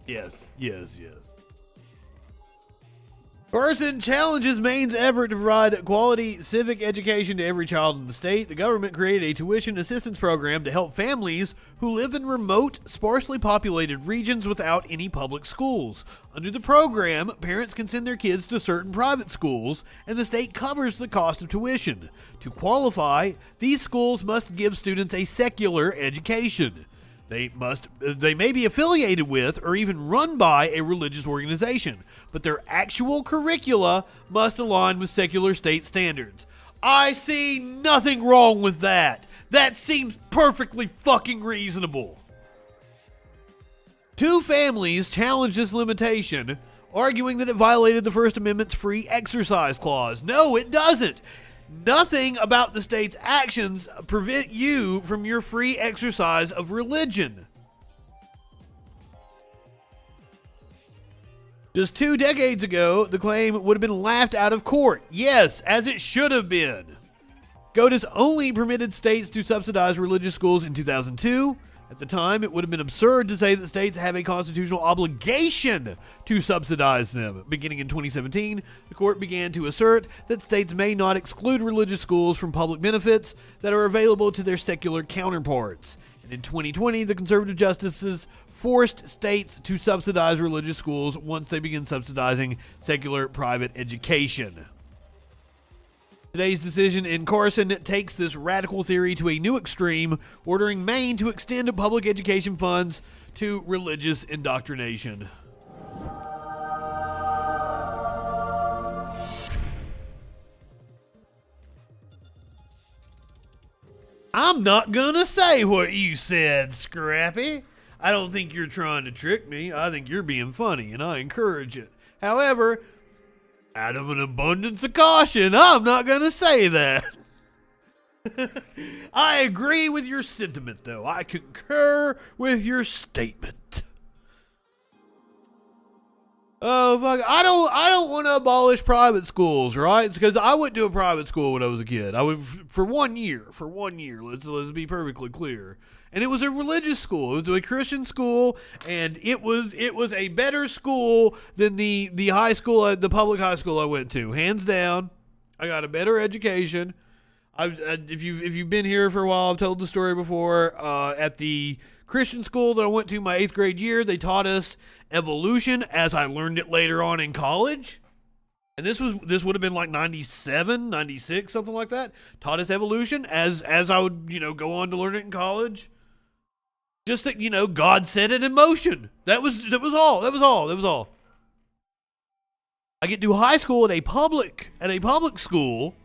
Yes. Carson challenges Maine's effort to provide quality civic education to every child in the state. The government created a tuition assistance program to help families who live in remote, sparsely populated regions without any public schools. Under the program, parents can send their kids to certain private schools, and the state covers the cost of tuition. To qualify, these schools must give students a secular education. They may be affiliated with or even run by a religious organization, but their actual curricula must align with secular state standards. I see nothing wrong with that. That seems perfectly fucking reasonable. Two families challenged this limitation, arguing that it violated the First Amendment's free exercise clause. No, it doesn't. Nothing about the state's actions prevent you from your free exercise of religion. Just 2 decades ago, the claim would have been laughed out of court. Yes, as it should have been. SCOTUS only permitted states to subsidize religious schools in 2002. At the time, it would have been absurd to say that states have a constitutional obligation to subsidize them. Beginning in 2017, the court began to assert that states may not exclude religious schools from public benefits that are available to their secular counterparts. And in 2020, the conservative justices forced states to subsidize religious schools once they begin subsidizing secular private education. Today's decision in Carson takes this radical theory to a new extreme, ordering Maine to extend public education funds to religious indoctrination. I'm not gonna say what you said, Scrappy. I don't think you're trying to trick me. I think you're being funny, and I encourage it. However, out of an abundance of caution, I'm not gonna say that. I agree with your sentiment, though. I concur with your statement. Oh fuck! I don't want to abolish private schools, right? It's because I went to a private school when I was a kid. I went for 1 year. For 1 year, let's be perfectly clear. And it was a religious school. It was a Christian school, and it was a better school than the high school, the public high school I went to, hands down. I got a better education. If you've been here for a while, I've told the story before. At the Christian school that I went to my 8th grade year, they taught us evolution as I learned it later on in college. And this would have been like 97, 96, something like that. Taught us evolution as I would, go on to learn it in college. Just that, God set it in motion. That was all. I get to high school at a public school.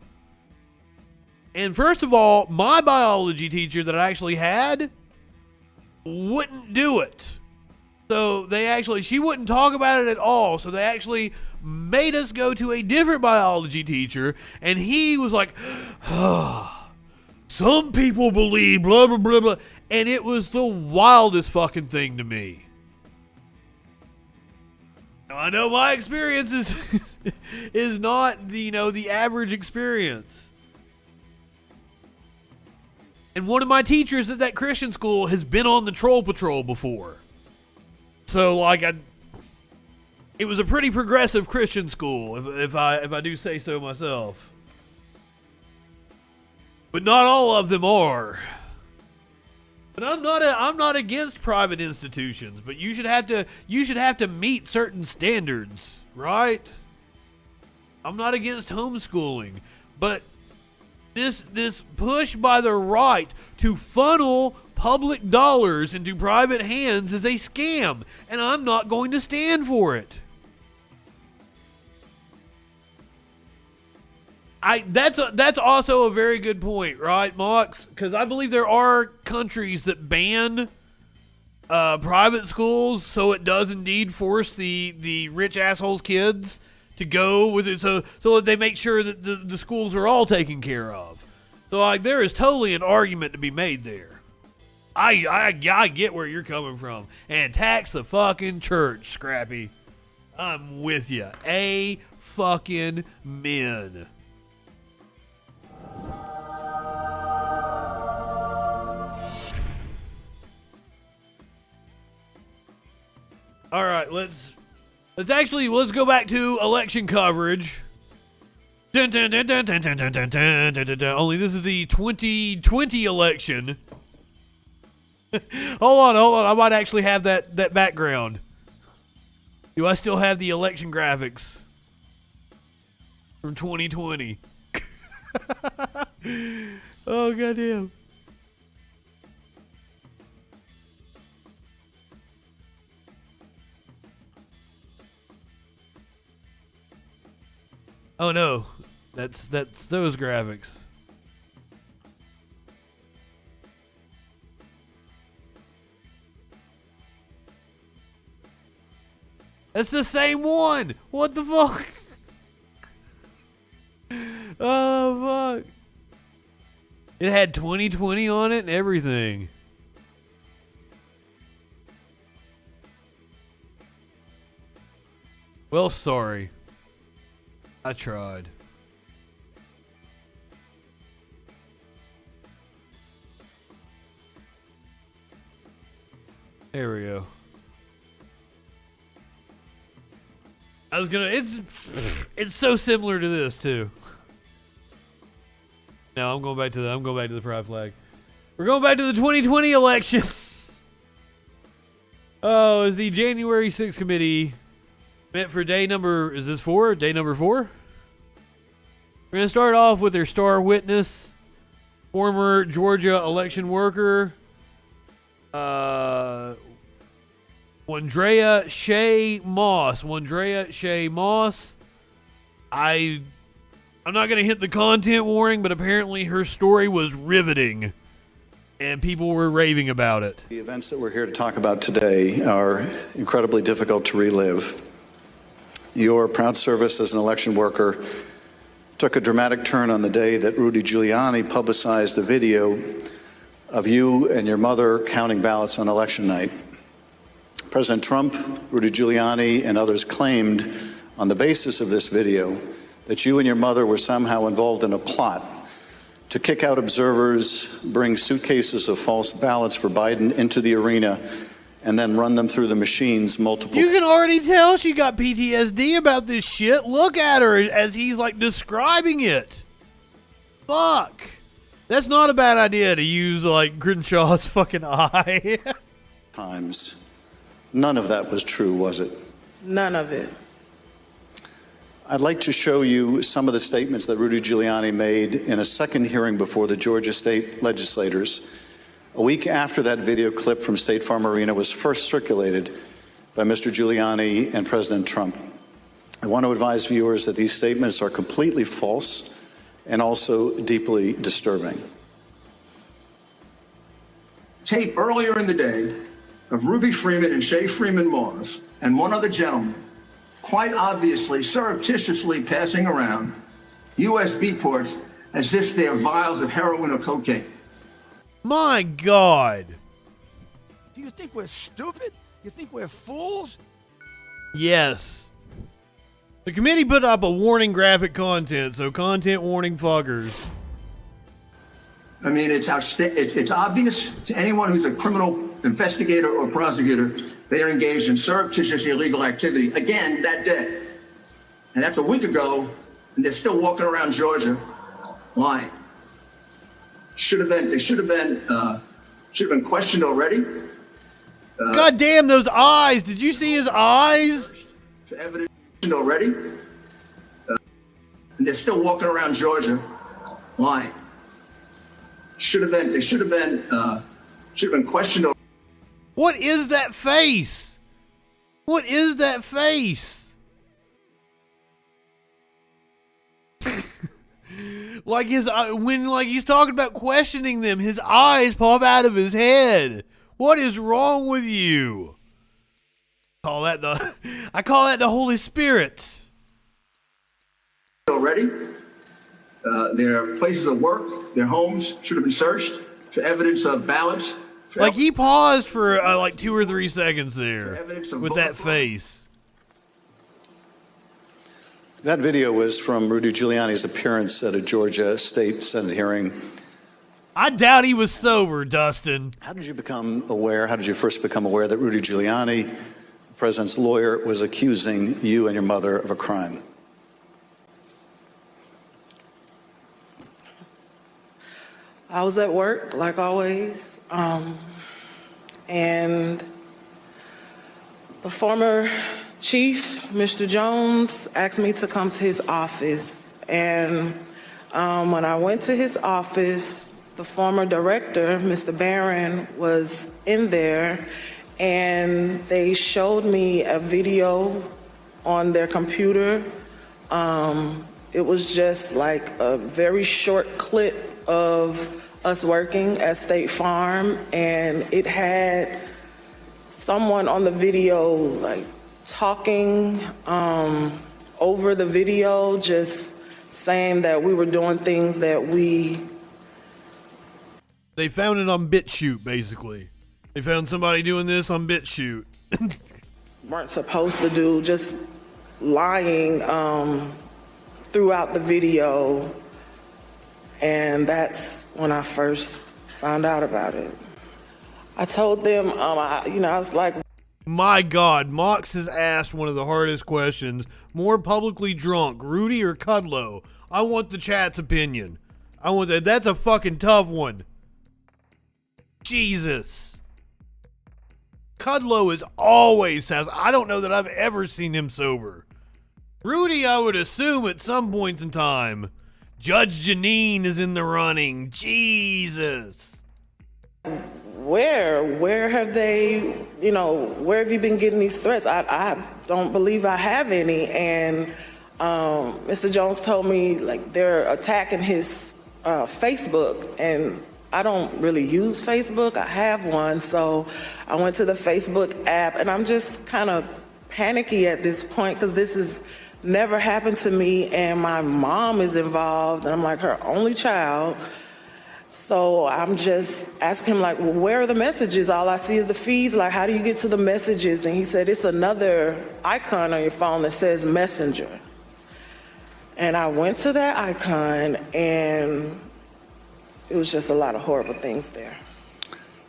And first of all, my biology teacher that I actually had wouldn't do it. So she wouldn't talk about it at all. So they actually made us go to a different biology teacher, and he was like, some people believe blah, blah, blah, blah. And it was the wildest fucking thing to me. Now, I know my experience is not the average experience. And one of my teachers at that Christian school has been on the Troll Patrol before. So, it was a pretty progressive Christian school, if I do say so myself. But not all of them are. But I'm not against private institutions, but you should have to meet certain standards, right? I'm not against homeschooling, but this push by the right to funnel public dollars into private hands is a scam, and I'm not going to stand for it. That's also a very good point, right, Mox? Because I believe there are countries that ban private schools, so it does indeed force the rich assholes kids to go with it, so that they make sure that the schools are all taken care of. So there is totally an argument to be made there. I get where you're coming from, and tax the fucking church, Scrappy. I'm with you. A fucking men. All right, let's go back to election coverage. Dun, dun, dun, dun, dun, dun, dun, dun, dun, dun, dun. Only this is the 2020 election. Hold on. I might actually have that background. Do I still have the election graphics from 2020? Oh, goddamn. Oh no, that's those graphics. That's the same one. What the fuck? Oh fuck. It had 2020 on it and everything. Well, sorry. I tried. There we go. It's so similar to this too. No, I'm going back to the pride flag. We're going back to the 2020 election. Oh, is the January 6th committee meant for day number 4? We're going to start off with their star witness, former Georgia election worker, Wandrea Shea Moss. Wandrea Shea Moss. I'm not going to hit the content warning, but apparently her story was riveting, and people were raving about it. The events that we're here to talk about today are incredibly difficult to relive. Your proud service as an election worker took a dramatic turn on the day that Rudy Giuliani publicized a video of you and your mother counting ballots on election night. President Trump, Rudy Giuliani, and others claimed on the basis of this video that you and your mother were somehow involved in a plot to kick out observers, bring suitcases of false ballots for Biden into the arena, and then run them through the machines multiple You can already tell she got PTSD about this shit. Look at her as he's like describing it. Fuck. That's not a bad idea to use like Grinshaw's fucking eye. times. None of that was true, was it? None of it. I'd like to show you some of the statements that Rudy Giuliani made in a second hearing before the Georgia state legislators, a week after that video clip from State Farm Arena was first circulated by Mr. Giuliani and President Trump. I want to advise viewers that these statements are completely false and also deeply disturbing. Tape earlier in the day of Ruby Freeman and Shay Freeman Moss and one other gentleman quite obviously surreptitiously passing around USB ports as if they're vials of heroin or cocaine. My God. Do you think we're stupid? You think we're fools? Yes. The committee put up a warning graphic content, so content warning fuckers. I mean, it's obvious to anyone who's a criminal investigator or prosecutor, they are engaged in surreptitious illegal activity again that day. And that's a week ago, and they're still walking around Georgia lying. They should have been questioned already. God damn those eyes! Did you see his eyes? For evidence already. And they're still walking around Georgia lying. They should have been questioned. What is that face? What is that face? Like when he's talking about questioning them, his eyes pop out of his head. What is wrong with you? I call that the Holy Spirit. Already, their places of work, their homes should have been searched for evidence of ballots. Like he paused for like 2 or 3 seconds there with that face. That video was from Rudy Giuliani's appearance at a Georgia state Senate hearing. I doubt he was sober, Dustin. How did you first become aware that Rudy Giuliani, the president's lawyer, was accusing you and your mother of a crime? I was at work, like always, and the former chief, Mr. Jones, asked me to come to his office. And when I went to his office, the former director, Mr. Barron, was in there, and they showed me a video on their computer. It was just like a very short clip of us working at State Farm, and it had someone on the video like talking over the video, just saying that we were doing things that They found it on BitChute, basically. They found somebody doing this on BitChute. weren't supposed to do, just lying throughout the video. And that's when I first found out about it. I told them, I was like, my God, Mox has asked one of the hardest questions. More publicly drunk, Rudy or Kudlow? I want the chat's opinion. I want that. That's a fucking tough one. Jesus. Kudlow is always sounds. I don't know that I've ever seen him sober. Rudy, I would assume at some points in time. Judge Janine is in the running. Jesus. Where have they, where have you been getting these threats? I don't believe I have any. And Mr. Jones told me, like, they're attacking his Facebook, and I don't really use Facebook. I have one, so I went to the Facebook app, and I'm just kind of panicky at this point because this has never happened to me, and my mom is involved, and I'm like her only child. So I'm just asking him, like, well, where are the messages? All I see is the feeds. Like, how do you get to the messages? And he said, it's another icon on your phone that says Messenger. And I went to that icon, and it was just a lot of horrible things there.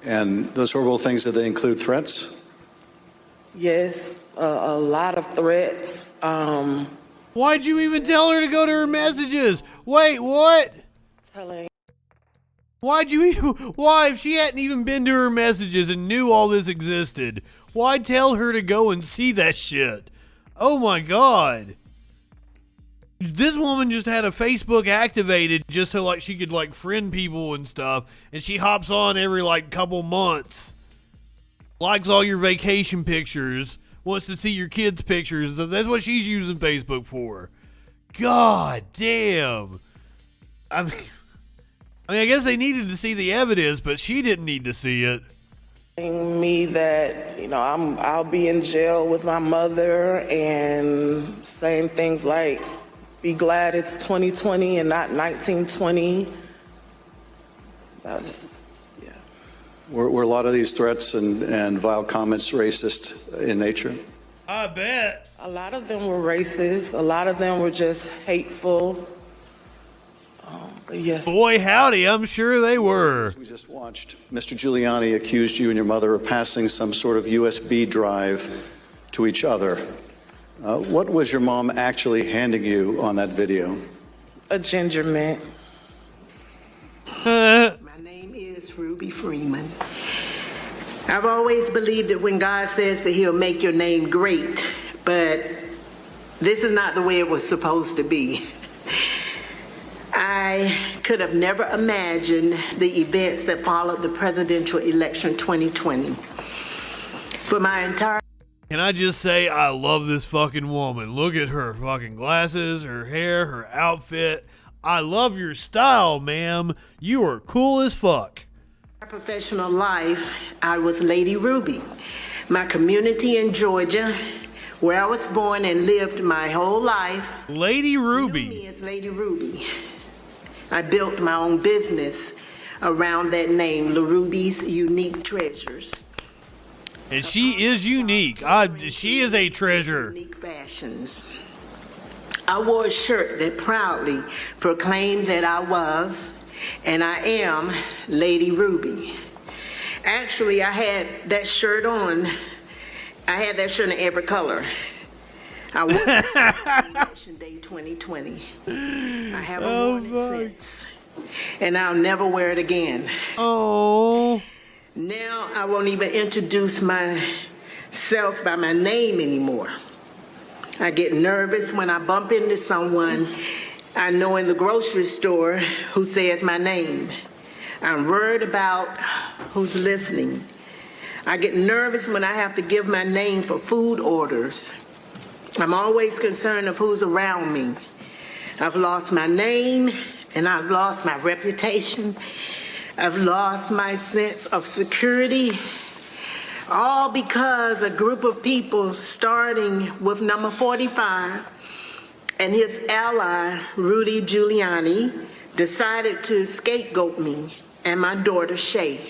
And those horrible things, did they include threats? Yes, a lot of threats. Why'd you even tell her to go to her messages? Wait, what? Why, if she hadn't even been to her messages and knew all this existed, why'd tell her to go and see that shit? Oh my God. This woman just had a Facebook activated just so, like, she could, like, friend people and stuff, and she hops on every, like, couple months. Likes all your vacation pictures, wants to see your kids' pictures. That's what she's using Facebook for. God damn. I mean, I guess they needed to see the evidence, but she didn't need to see it. Me that, I'll be in jail with my mother, and saying things like, be glad it's 2020 and not 1920. That's, yeah. Were a lot of these threats and vile comments racist in nature? I bet. A lot of them were racist. A lot of them were just hateful. But yes. Boy, howdy, I'm sure they were. We just watched. Mr. Giuliani accused you and your mother of passing some sort of USB drive to each other. What was your mom actually handing you on that video? A ginger mint. My name is Ruby Freeman. I've always believed that when God says that he'll make your name great, but this is not the way it was supposed to be. I could have never imagined the events that followed the presidential election 2020. For my entire... Can I just say, I love this fucking woman. Look at her fucking glasses, her hair, her outfit. I love your style, ma'am. You are cool as fuck. My professional life, I was Lady Ruby. My community in Georgia, where I was born and lived my whole life. Lady Ruby. Knew me as Lady Ruby. I built my own business around that name, LaRuby's Unique Treasures. And she is unique. She is a treasure. Unique fashions. I wore a shirt that proudly proclaimed that I was, and I am, Lady Ruby. Actually, I had that shirt on. I had that shirt in every color. I wore it on Election Day 2020. I haven't worn it since, and I'll never wear it again. Oh. Now I won't even introduce myself by my name anymore. I get nervous when I bump into someone I know in the grocery store who says my name. I'm worried about who's listening. I get nervous when I have to give my name for food orders. I'm always concerned of who's around me. I've lost my name, and I've lost my reputation. I've lost my sense of security, all because a group of people, starting with number 45 and his ally, Rudy Giuliani, decided to scapegoat me and my daughter, Shay,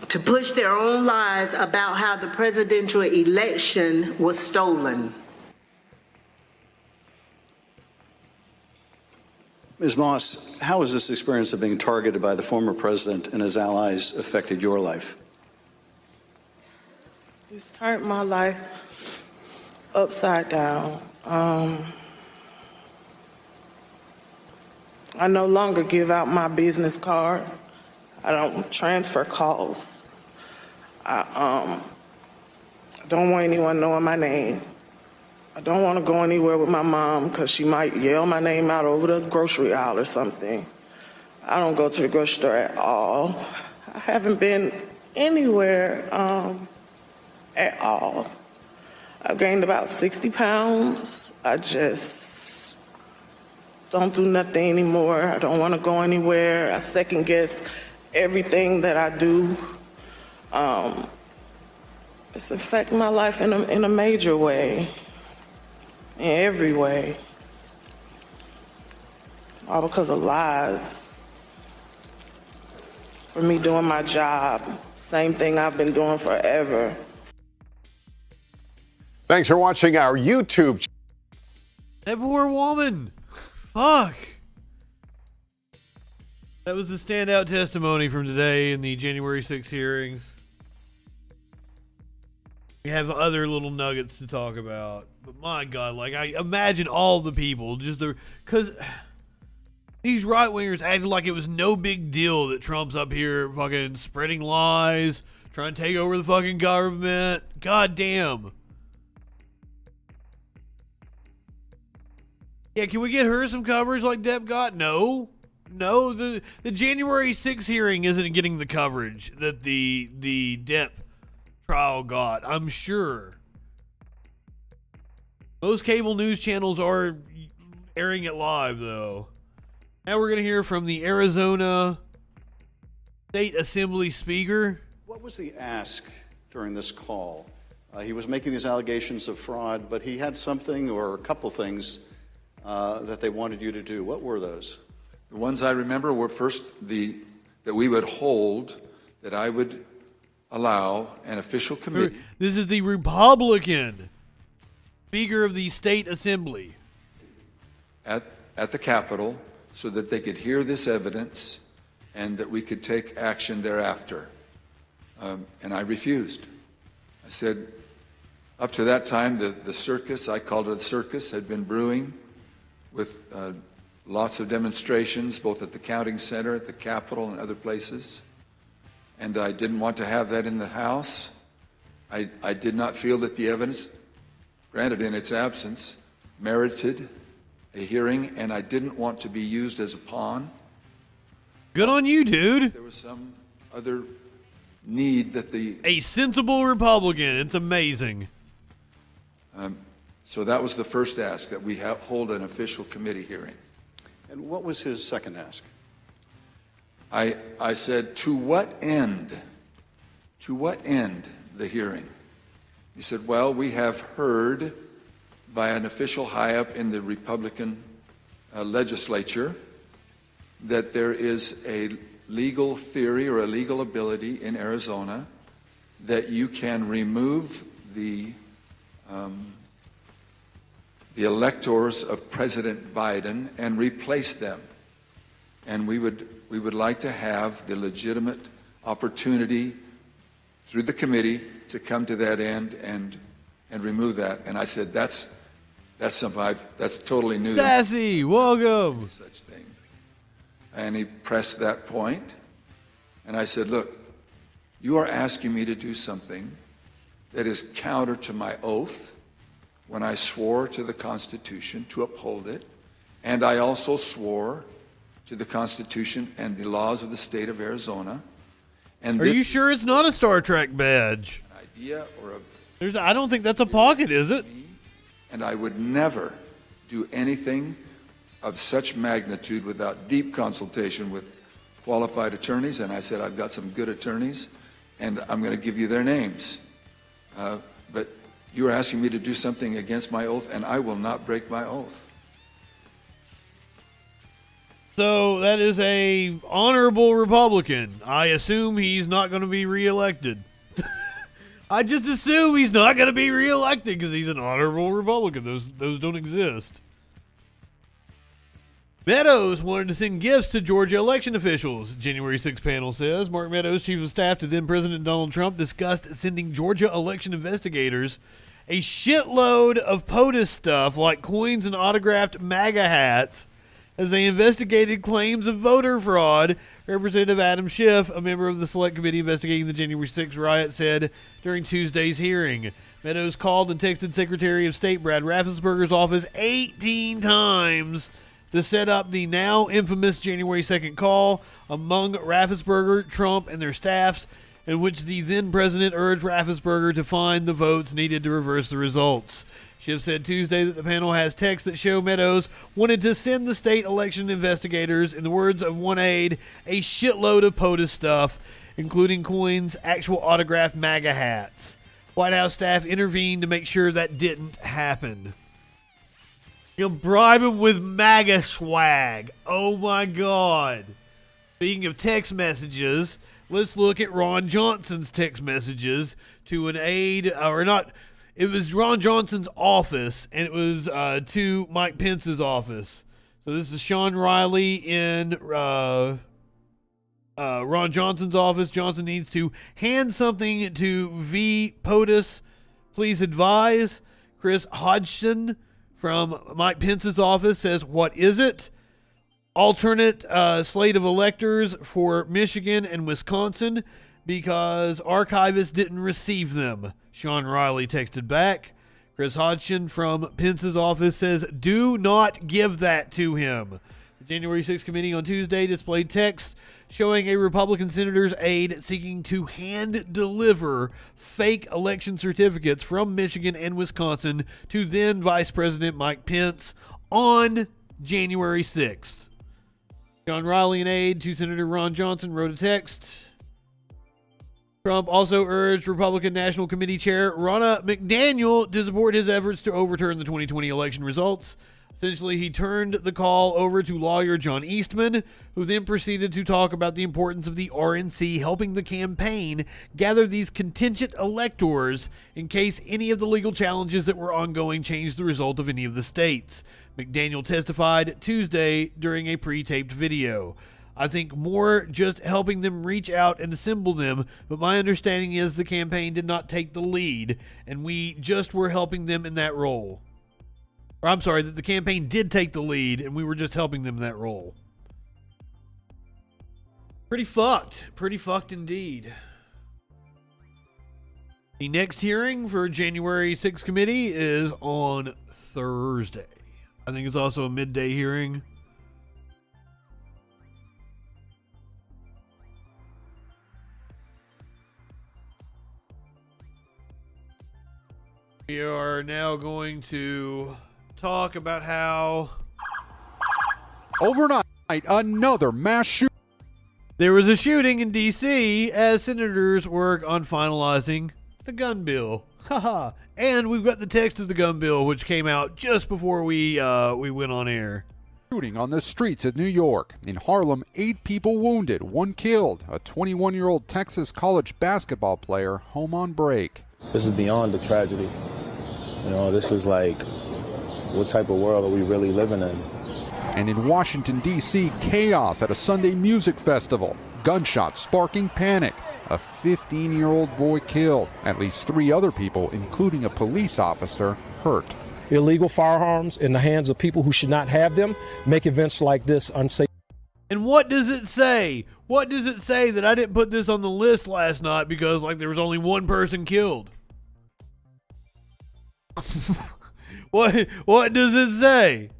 to push their own lies about how the presidential election was stolen. Ms. Moss, how has this experience of being targeted by the former president and his allies affected your life? It's turned my life upside down. I no longer give out my business card. I don't transfer calls. I don't want anyone knowing my name. I don't want to go anywhere with my mom because she might yell my name out over the grocery aisle or something. I don't go to the grocery store at all. I haven't been anywhere at all. I've gained about 60 pounds. I just don't do nothing anymore. I don't want to go anywhere. I second guess everything that I do. It's affecting my life in a major way, in every way. All because of lies. For me doing my job, same thing I've been doing forever. Thanks for watching our YouTube channel. That poor woman. Fuck. That was the standout testimony from today in the January 6th hearings. We have other little nuggets to talk about. But my God, like, I imagine all the people, because these right-wingers acted like it was no big deal that Trump's up here fucking spreading lies, trying to take over the fucking government. God damn. Yeah, can we get her some coverage like Depp got? No. No, the January 6th hearing isn't getting the coverage that the Depp trial got, I'm sure. Most cable news channels are airing it live, though. Now we're going to hear from the Arizona State Assembly Speaker. What was the ask during this call? He was making these allegations of fraud, but he had something or a couple things that they wanted you to do. What were those? The ones I remember were first that we would hold, that I would allow an official committee. This is the Republican Speaker of the State Assembly. At the Capitol, so that they could hear this evidence and that we could take action thereafter. And I refused. I said, up to that time, the circus, I called it a circus, had been brewing with lots of demonstrations, both at the counting center, at the Capitol, and other places. And I didn't want to have that in the House. I did not feel that the evidence, granted in its absence, merited a hearing, and I didn't want to be used as a pawn. Good on you, dude. There was some other need that a sensible Republican. It's amazing. So that was the first ask, that we hold an official committee hearing. And what was his second ask? I said, to what end? To what end the hearing? He said, well, we have heard by an official high up in the Republican legislature that there is a legal theory or a legal ability in Arizona that you can remove the electors of President Biden and replace them. And we would like to have the legitimate opportunity through the committee to come to that end and remove that. And I said, that's something that's totally new. Sassy, welcome. Such thing. And he pressed that point. And I said, look, you are asking me to do something that is counter to my oath when I swore to the Constitution to uphold it. And I also swore to the Constitution and the laws of the state of Arizona. And are you sure it's not a Star Trek badge? An idea or I don't think that's a pocket, is it? And I would never do anything of such magnitude without deep consultation with qualified attorneys. And I said, I've got some good attorneys, and I'm going to give you their names. But you are asking me to do something against my oath, and I will not break my oath. So that is a honorable Republican. I assume he's not going to be reelected. I just assume he's not going to be reelected because he's an honorable Republican. Those don't exist. Meadows wanted to send gifts to Georgia election officials, January 6 panel says. Mark Meadows, chief of staff to then President Donald Trump, discussed sending Georgia election investigators a shitload of POTUS stuff like coins and autographed MAGA hats as they investigated claims of voter fraud Representative Adam Schiff, a member of the Select Committee investigating the January 6th riot, said during Tuesday's hearing. Meadows called and texted Secretary of State Brad Raffensperger's office 18 times to set up the now infamous January 2nd call among Raffensperger, Trump, and their staffs, in which the then president urged Raffensperger to find the votes needed to reverse the results. Schiff said Tuesday that the panel has texts that show Meadows wanted to send the state election investigators, in the words of one aide, a shitload of POTUS stuff, including coins, actual autographed MAGA hats. White House staff intervened to make sure that didn't happen. You'll bribe him with MAGA swag. Oh my God. Speaking of text messages, let's look at Ron Johnson's text messages to an aide, or not. It was Ron Johnson's office, and it was to Mike Pence's office. So this is Sean Riley in Ron Johnson's office. Johnson needs to hand something to V. POTUS. Please advise. Chris Hodgson from Mike Pence's office says, what is it? Alternate slate of electors for Michigan and Wisconsin because archivists didn't receive them. Sean Riley texted back. Chris Hodgson from Pence's office says, do not give that to him. The January 6th committee on Tuesday displayed texts showing a Republican senator's aide seeking to hand deliver fake election certificates from Michigan and Wisconsin to then Vice President Mike Pence on January 6th. Sean Riley, an aide to Senator Ron Johnson, wrote a text. Trump also urged Republican National Committee Chair Ronna McDaniel to support his efforts to overturn the 2020 election results. Essentially, he turned the call over to lawyer John Eastman, who then proceeded to talk about the importance of the RNC helping the campaign gather these contingent electors in case any of the legal challenges that were ongoing changed the result of any of the states. McDaniel testified Tuesday during a pre-taped video. I think more just helping them reach out and assemble them, but my understanding is the campaign did not take the lead, and we just were helping them in that role. Or I'm sorry, that the campaign did take the lead, and we were just helping them in that role. Pretty fucked. Pretty fucked indeed. The next hearing for January 6th committee is on Thursday. I think it's also a midday hearing. We are now going to talk about how overnight another mass shooting. There was a shooting in D.C. as senators work on finalizing the gun bill. Haha. And we've got the text of the gun bill, which came out just before we went on air. Shooting on the streets of New York. In Harlem, 8 people wounded, 1 killed. A 21-year-old Texas college basketball player home on break. This is beyond the tragedy. You know, this is like, what type of world are we really living in? And in Washington, D.C., chaos at a Sunday music festival. Gunshots sparking panic. A 15-year-old boy killed. At least 3 other people, including a police officer, hurt. Illegal firearms in the hands of people who should not have them make events like this unsafe. And what does it say? What does it say that I didn't put this on the list last night because like there was only 1 person killed? What does it say?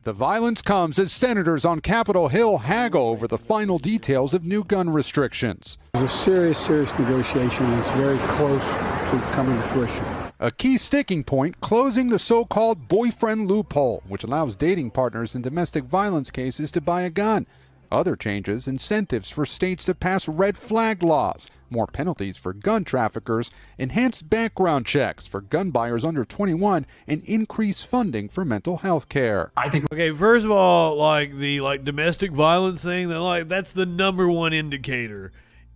The violence comes as senators on Capitol Hill haggle over the final details of new gun restrictions. There's a serious negotiation, and it's very close to coming to fruition. A key sticking point, closing the so-called boyfriend loophole, which allows dating partners in domestic violence cases to buy a gun. Other changes, incentives for states to pass red flag laws, more penalties for gun traffickers, enhanced background checks for gun buyers under 21, and increased funding for mental health care. Okay, first of all, like the domestic violence thing, that's the number one indicator.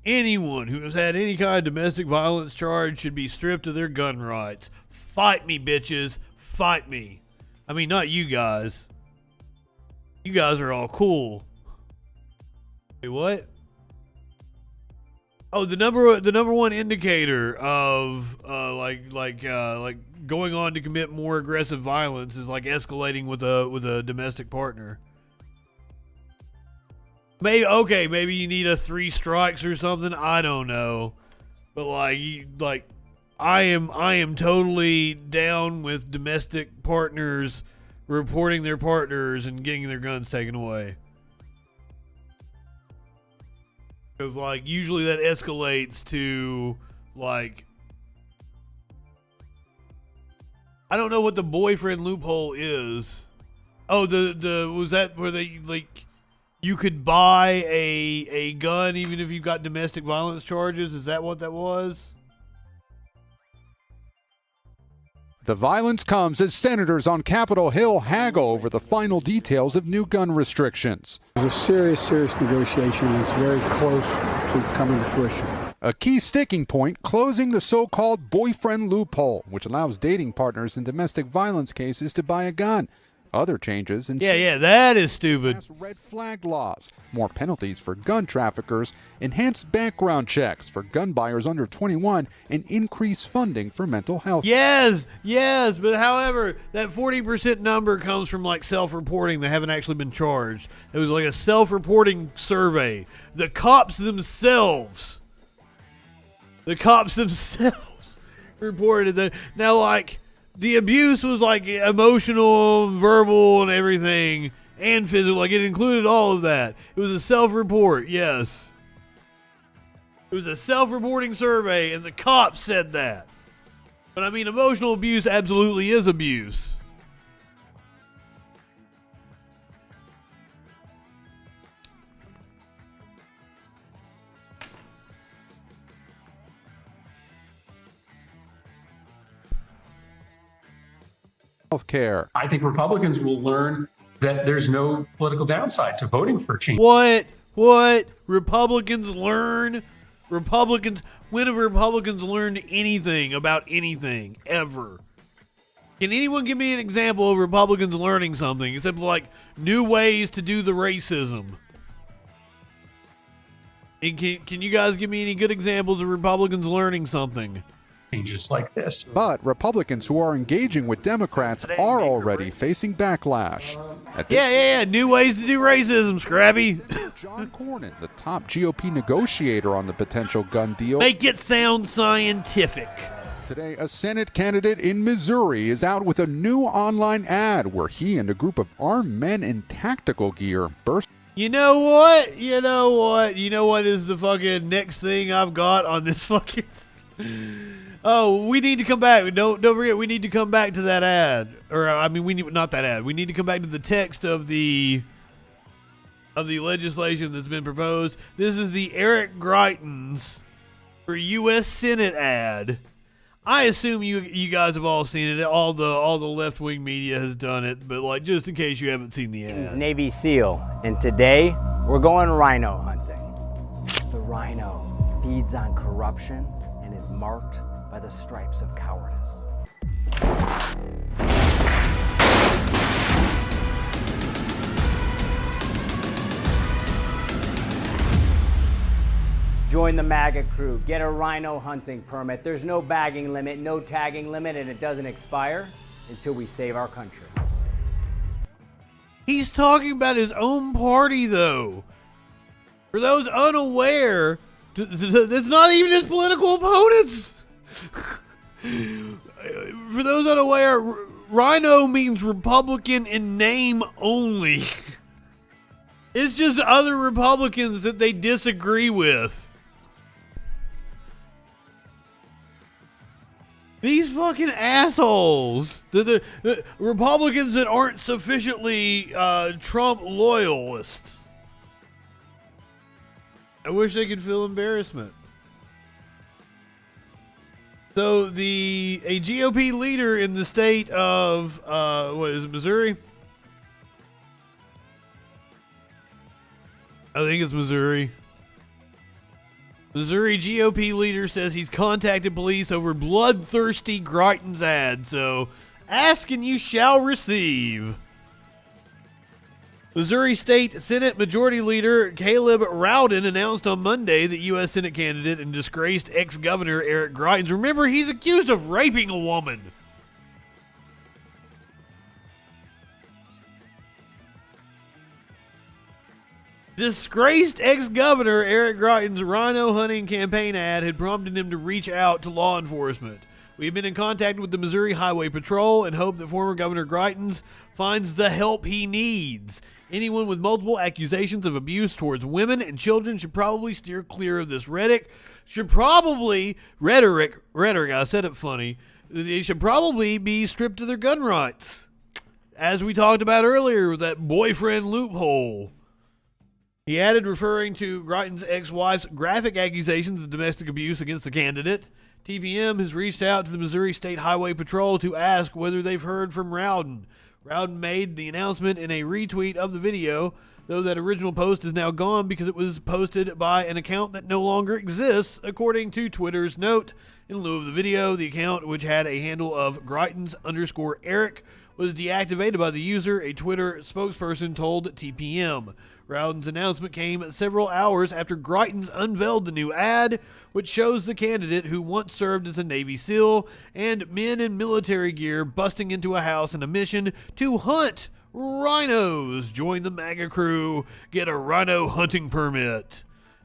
Anyone who has had any kind of domestic violence charge should be stripped of their gun rights. Fight me, bitches. Fight me. I mean, not you guys. You guys are all cool. Wait, what? Oh, the number one indicator of going on to commit more aggressive violence is like escalating with a domestic partner. Maybe you need a 3 strikes or something. I don't know. But I am totally down with domestic partners reporting their partners and getting their guns taken away. Because, usually that escalates to, I don't know what the boyfriend loophole is. Oh, was that where they, you could buy a gun even if you've got domestic violence charges? Is that what that was? The violence comes as senators on Capitol Hill haggle over the final details of new gun restrictions. There's a serious negotiation that's very close to coming to fruition. A key sticking point, closing the so-called boyfriend loophole, which allows dating partners in domestic violence cases to buy a gun. Other changes in that is stupid. Red flag laws, more penalties for gun traffickers, enhanced background checks for gun buyers under 21, and increased funding for mental health. Yes, but however, that 40% number comes from self-reporting. They haven't actually been charged. It was a self-reporting survey. The cops themselves reported that. Now, the abuse was emotional, verbal, and everything, and physical. It included all of that. It was a self-report, yes. It was a self-reporting survey, and the cops said that. But emotional abuse absolutely is abuse. Healthcare. I think Republicans will learn that there's no political downside to voting for change. What? Republicans learn? When have Republicans learned anything about anything, ever? Can anyone give me an example of Republicans learning something, except new ways to do the racism? And can you guys give me any good examples of Republicans learning something? Changes like this. But Republicans who are engaging with Democrats are already facing backlash. New ways to do racism, Scrappy. John Cornyn, the top GOP negotiator on the potential gun deal. Make it sound scientific. Today, a Senate candidate in Missouri is out with a new online ad where he and a group of armed men in tactical gear burst. You know what? You know what is the fucking next thing I've got on this fucking... Oh, we need to come back. Don't forget, we need to come back to that ad. Not that ad. We need to come back to the text of the legislation that's been proposed. This is the Eric Greitens for U.S. Senate ad. I assume you guys have all seen it. All the left-wing media has done it, but just in case you haven't seen the ad. Navy SEAL, and today we're going rhino hunting. The rhino feeds on corruption and is marked by the stripes of cowardice. Join the MAGA crew. Get a rhino hunting permit. There's no bagging limit, no tagging limit, and it doesn't expire until we save our country. He's talking about his own party, though. For those unaware, it's not even his political opponents. For those unaware, Rhino means Republican in name only. It's just other Republicans that they disagree with. These fucking assholes. The Republicans that aren't sufficiently Trump loyalists. I wish they could feel embarrassment. So a GOP leader in the state of what is it, Missouri? I think it's Missouri. Missouri GOP leader says he's contacted police over bloodthirsty Greitens ad. So ask and you shall receive. Missouri State Senate Majority Leader Caleb Rowden announced on Monday that U.S. Senate candidate and disgraced ex-governor Eric Greitens, remember, he's accused of raping a woman. Disgraced ex-governor Eric Greitens' rhino hunting campaign ad had prompted him to reach out to law enforcement. We have been in contact with the Missouri Highway Patrol and hope that former Governor Greitens finds the help he needs. Anyone with multiple accusations of abuse towards women and children should probably steer clear of this rhetoric. I said it funny. They should probably be stripped of their gun rights. As we talked about earlier with that boyfriend loophole. He added, referring to Greitens' ex-wife's graphic accusations of domestic abuse against the candidate. TPM has reached out to the Missouri State Highway Patrol to ask whether they've heard from Rowden. Rowden made the announcement in a retweet of the video, though that original post is now gone because it was posted by an account that no longer exists, according to Twitter's note. In lieu of the video, the account, which had a handle of Greitens_Eric, was deactivated by the user, a Twitter spokesperson told TPM. Rowden's announcement came several hours after Greitens unveiled the new ad, which shows the candidate, who once served as a Navy SEAL, and men in military gear busting into a house in a mission to hunt rhinos. Join the MAGA crew. Get a rhino hunting permit.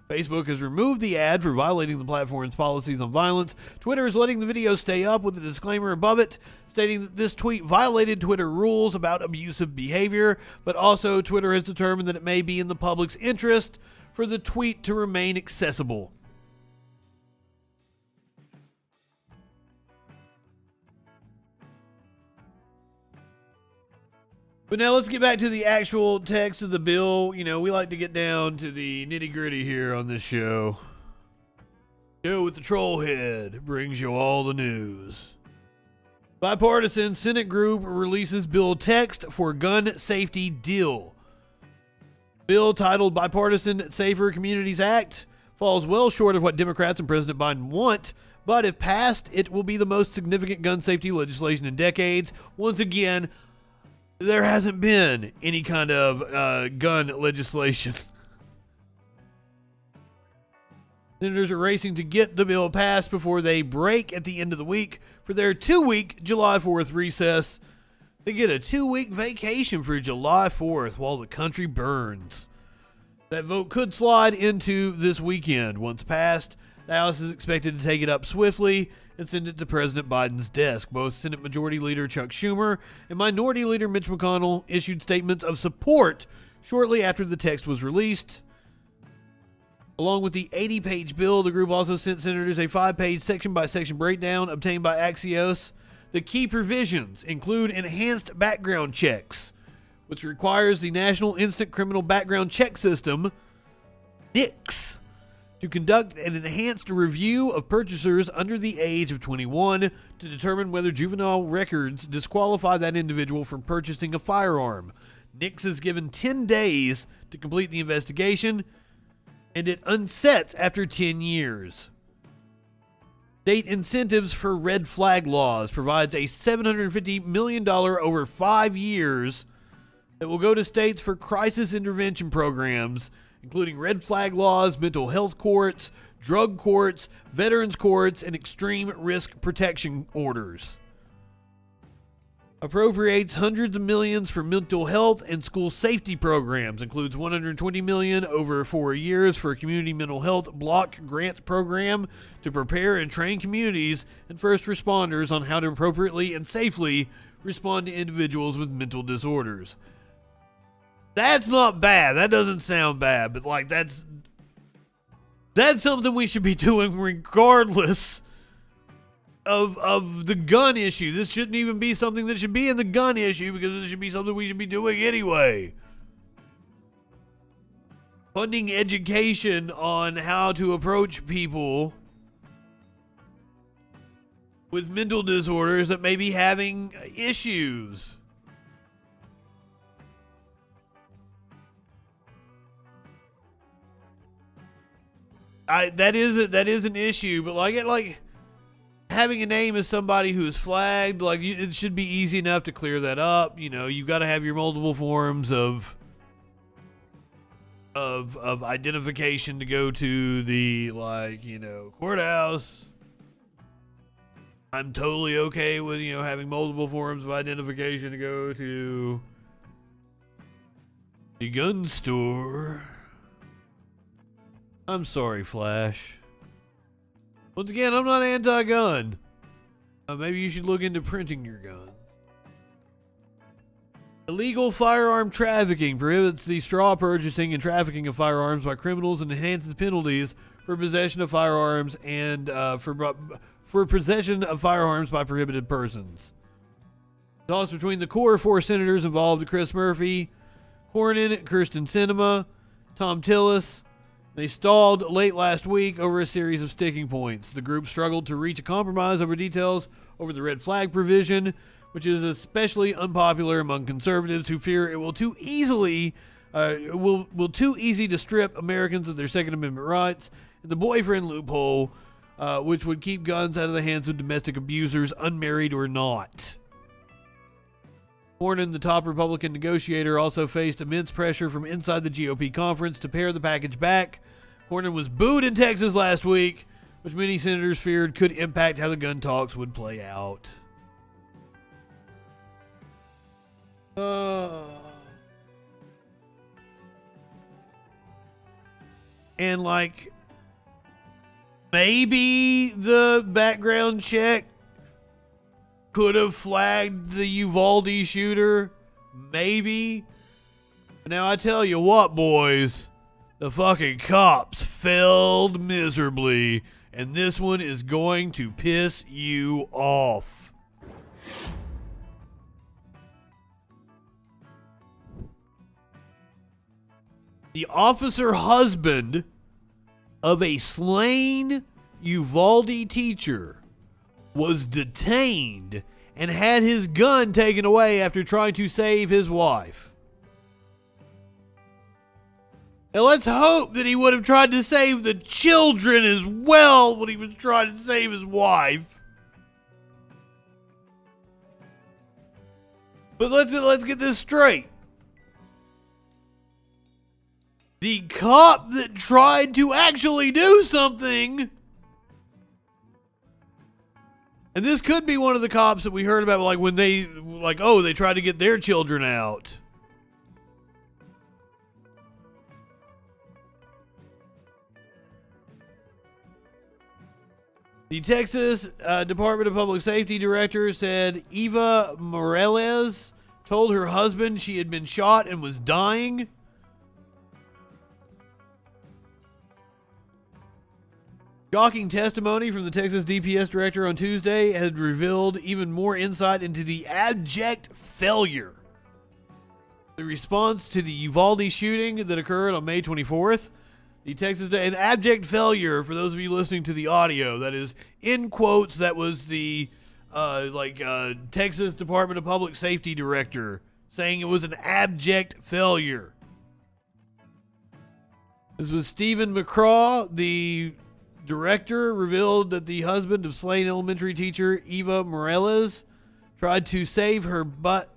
Facebook has removed the ad for violating the platform's policies on violence. Twitter is letting the video stay up with a disclaimer above it, stating that this tweet violated Twitter rules about abusive behavior, but also Twitter has determined that it may be in the public's interest for the tweet to remain accessible. But now let's get back to the actual text of the bill. You know, we like to get down to the nitty-gritty here on this show. Show with the troll head brings you all the news. Bipartisan Senate group releases bill text for gun safety deal. Bill titled Bipartisan Safer Communities Act falls well short of what Democrats and President Biden want, but if passed, it will be the most significant gun safety legislation in decades. Once again, there hasn't been any kind of gun legislation. Senators are racing to get the bill passed before they break at the end of the week for their 2-week July 4th recess. They get a 2-week vacation for July 4th while the country burns. That vote could slide into this weekend. Once passed, the House is expected to take it up swiftly and send it to President Biden's desk. Both Senate Majority Leader Chuck Schumer and Minority Leader Mitch McConnell issued statements of support shortly after the text was released. Along with the 80-page bill, the group also sent senators a 5-page section-by-section breakdown obtained by Axios. The key provisions include enhanced background checks, which requires the National Instant Criminal Background Check System, NICS, to conduct an enhanced review of purchasers under the age of 21 to determine whether juvenile records disqualify that individual from purchasing a firearm. NICS is given 10 days to complete the investigation, and it unsets after 10 years. State incentives for red flag laws provides a $750 million over 5 years that will go to states for crisis intervention programs, including red flag laws, mental health courts, drug courts, veterans courts, and extreme risk protection orders. Appropriates hundreds of millions for mental health and school safety programs. Includes $120 million over 4 years for a community mental health block grant program to prepare and train communities and first responders on how to appropriately and safely respond to individuals with mental disorders. That's not bad. That doesn't sound bad, but like that's something we should be doing regardless of the gun issue. This shouldn't even be something that should be in the gun issue because it should be something we should be doing anyway. Funding education on how to approach people with mental disorders that may be having issues. That is an issue, but like having a name as somebody who's flagged, it should be easy enough to clear that up. You know, you've got to have your multiple forms of identification to go to the courthouse. I'm totally okay with having multiple forms of identification to go to the gun store. I'm sorry, Flash. Once again, I'm not anti-gun. Maybe you should look into printing your gun. Illegal firearm trafficking prohibits the straw purchasing and trafficking of firearms by criminals and enhances penalties for possession of firearms and for possession of firearms by prohibited persons. Talks between the core 4 senators involved Chris Murphy, Cornyn, Kirsten Sinema, Tom Tillis. They stalled late last week over a series of sticking points. The group struggled to reach a compromise over details over the red flag provision, which is especially unpopular among conservatives who fear it will too easy to strip Americans of their Second Amendment rights, and the boyfriend loophole, which would keep guns out of the hands of domestic abusers, unmarried or not. Cornyn, the top Republican negotiator, also faced immense pressure from inside the GOP conference to pare the package back. Cornyn was booed in Texas last week, which many senators feared could impact how the gun talks would play out. And like, maybe the background check could have flagged the Uvalde shooter. Maybe. But now I tell you what, boys, the fucking cops failed miserably, and this one is going to piss you off. The officer husband of a slain Uvalde teacher was detained and had his gun taken away after trying to save his wife. And let's hope that he would have tried to save the children as well when he was trying to save his wife. But let's get this straight. The cop that tried to actually do something, and this could be one of the cops that we heard about, like when they tried to get their children out. The Texas Department of Public Safety director said Eva Morales told her husband she had been shot and was dying. Shocking testimony from the Texas DPS director on Tuesday had revealed even more insight into the abject failure. The response to the Uvalde shooting that occurred on May 24th, the Texas an abject failure, for those of you listening to the audio, that is in quotes, that was the Texas Department of Public Safety director saying it was an abject failure. This was Stephen McCraw, the director, revealed that the husband of slain elementary teacher Eva Morales tried to save her butt,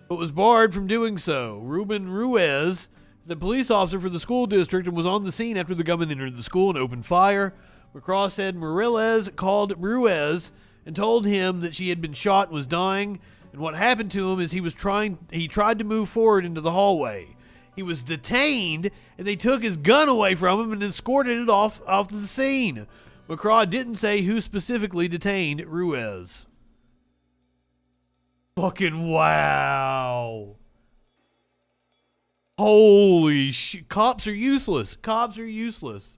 but was barred from doing so. Ruben Ruiz is a police officer for the school district and was on the scene after the gunman entered the school and opened fire. McCraw said Morales called Ruiz and told him that she had been shot and was dying, and what happened to him is he tried to move forward into the hallway. He was detained, and they took his gun away from him and escorted it off the scene. McCraw didn't say who specifically detained Ruiz. Fucking wow. Holy shit. Cops are useless. Cops are useless.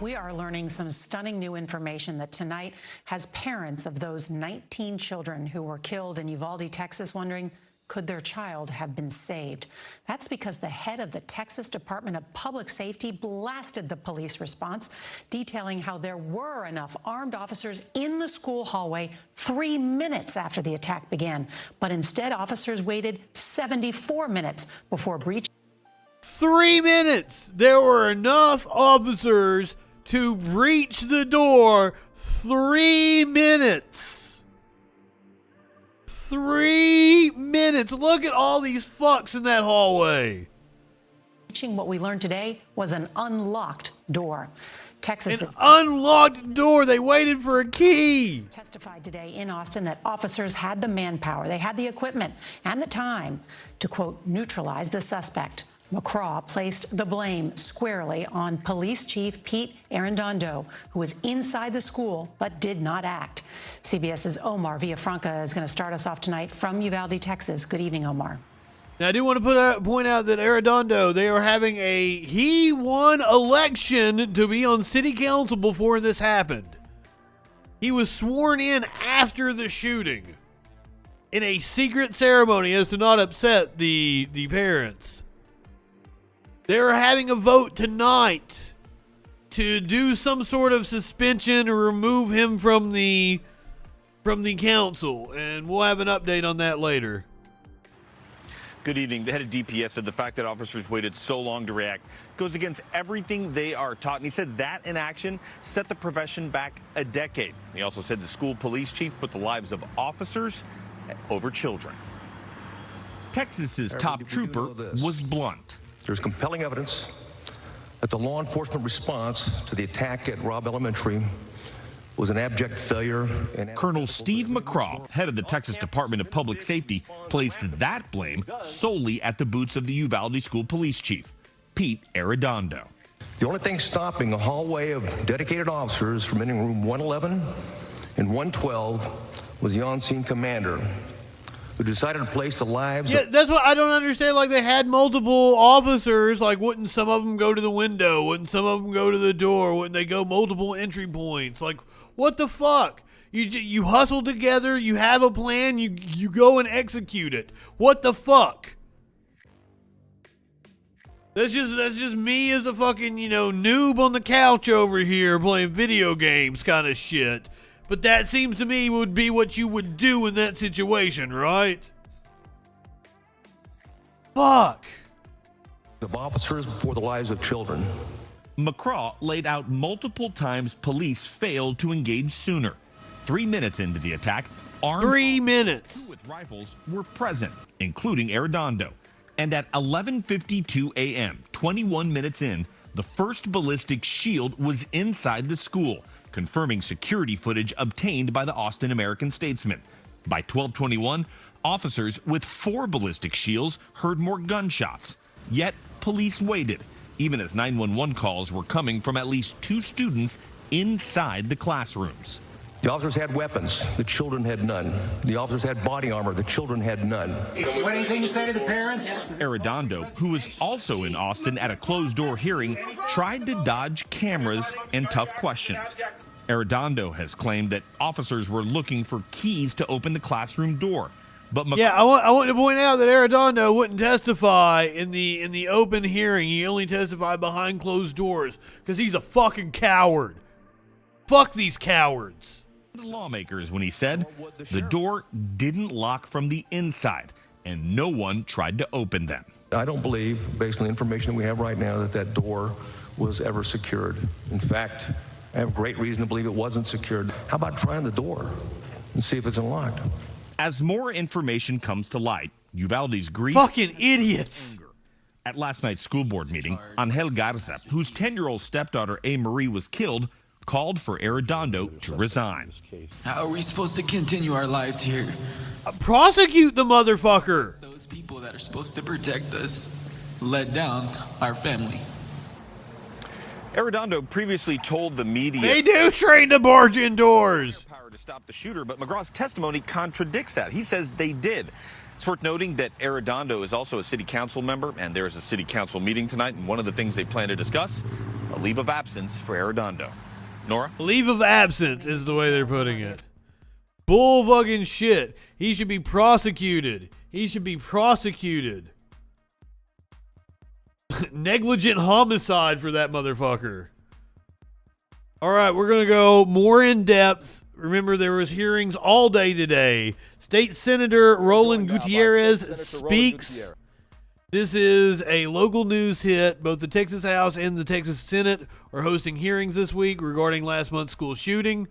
We are learning some stunning new information that tonight has parents of those 19 children who were killed in Uvalde, Texas, wondering, could their child have been saved? That's because the head of the Texas Department of Public Safety blasted the police response, detailing how there were enough armed officers in the school hallway 3 minutes after the attack began. But instead, officers waited 74 minutes before breaching. 3 minutes! There were enough officers to breach the door. 3 minutes! 3 minutes. Look at all these fucks in that hallway. What we learned today was an unlocked door. Texas An unlocked door. They waited for a key. Testified today in Austin that officers had the manpower, they had the equipment and the time to, quote, neutralize the suspect. McCraw placed the blame squarely on Police Chief Pete Arredondo, who was inside the school but did not act. CBS's Omar Villafranca is going to start us off tonight from Uvalde, Texas. Good evening, Omar. Now, I do want to point out that Arredondo, they are having he won election to be on city council before this happened. He was sworn in after the shooting in a secret ceremony as to not upset the parents. They're having a vote tonight to do some sort of suspension or remove him from the council, and we'll have an update on that later. Good evening. The head of DPS said the fact that officers waited so long to react goes against everything they are taught. And he said that inaction set the profession back a decade. He also said the school police chief put the lives of officers over children. Texas's top trooper was blunt. There's compelling evidence that the law enforcement response to the attack at Robb Elementary was an abject failure. Colonel Steve McCraw, head of the Texas Department of Public Safety, placed that blame solely at the boots of the Uvalde school police chief, Pete Arredondo. The only thing stopping a hallway of dedicated officers from entering room 111 and 112 was the on-scene commander, who decided to place the lives of... that's what I don't understand. Like, they had multiple officers. Like, wouldn't some of them go to the window? Wouldn't some of them go to the door? Wouldn't they go multiple entry points? Like, what the fuck? You hustle together, you have a plan, you go and execute it. What the fuck? That's just me as a fucking, noob on the couch over here playing video games kind of shit. But that seems to me would be what you would do in that situation, right? Fuck. Of officers before the lives of children. McCraw laid out multiple times police failed to engage sooner. 3 minutes into the attack, armed 3 minutes with rifles were present, including Arredondo. And at 11:52 a.m., 21 minutes in, the first ballistic shield was inside the school, confirming security footage obtained by the Austin American-Statesman. By 12:21, officers with 4 ballistic shields heard more gunshots. Yet, police waited, even as 911 calls were coming from at least 2 students inside the classrooms. The officers had weapons. The children had none. The officers had body armor. The children had none. Anything to say to the parents? Arredondo, who was also in Austin at a closed-door hearing, tried to dodge cameras and tough questions. Arredondo has claimed that officers were looking for keys to open the classroom door. But I want to point out that Arredondo wouldn't testify in the open hearing. He only testified behind closed doors because he's a fucking coward. Fuck these cowards. The lawmakers when he said the door didn't lock from the inside and no one tried to open them. I don't believe, based on the information that we have right now, that door was ever secured. In fact, I have great reason to believe it wasn't secured. How about trying the door and see if it's unlocked? As more information comes to light, Uvalde's grief... Fucking idiots! At last night's school board meeting, Angel Garza, whose 10-year-old stepdaughter A. Marie was killed, called for Arredondo to resign. How are we supposed to continue our lives here? Prosecute the motherfucker! Those people that are supposed to protect us let down our family. Arredondo previously told the media they do train to barge indoors. Power to stop the shooter, but McGraw's testimony contradicts that. He says they did. It's worth noting that Arredondo is also a city council member, and there is a city council meeting tonight, and one of the things they plan to discuss, a leave of absence for Arredondo. Nora? Leave of absence is the way they're putting it. Bull fucking shit. He should be prosecuted. He should be prosecuted. Negligent homicide for that motherfucker. All right, we're going to go more in depth. Remember, there was hearings all day today. State Senator Roland Gutierrez speaks. This is a local news hit. Both the Texas House and the Texas Senate are hosting hearings this week regarding last month's school shooting.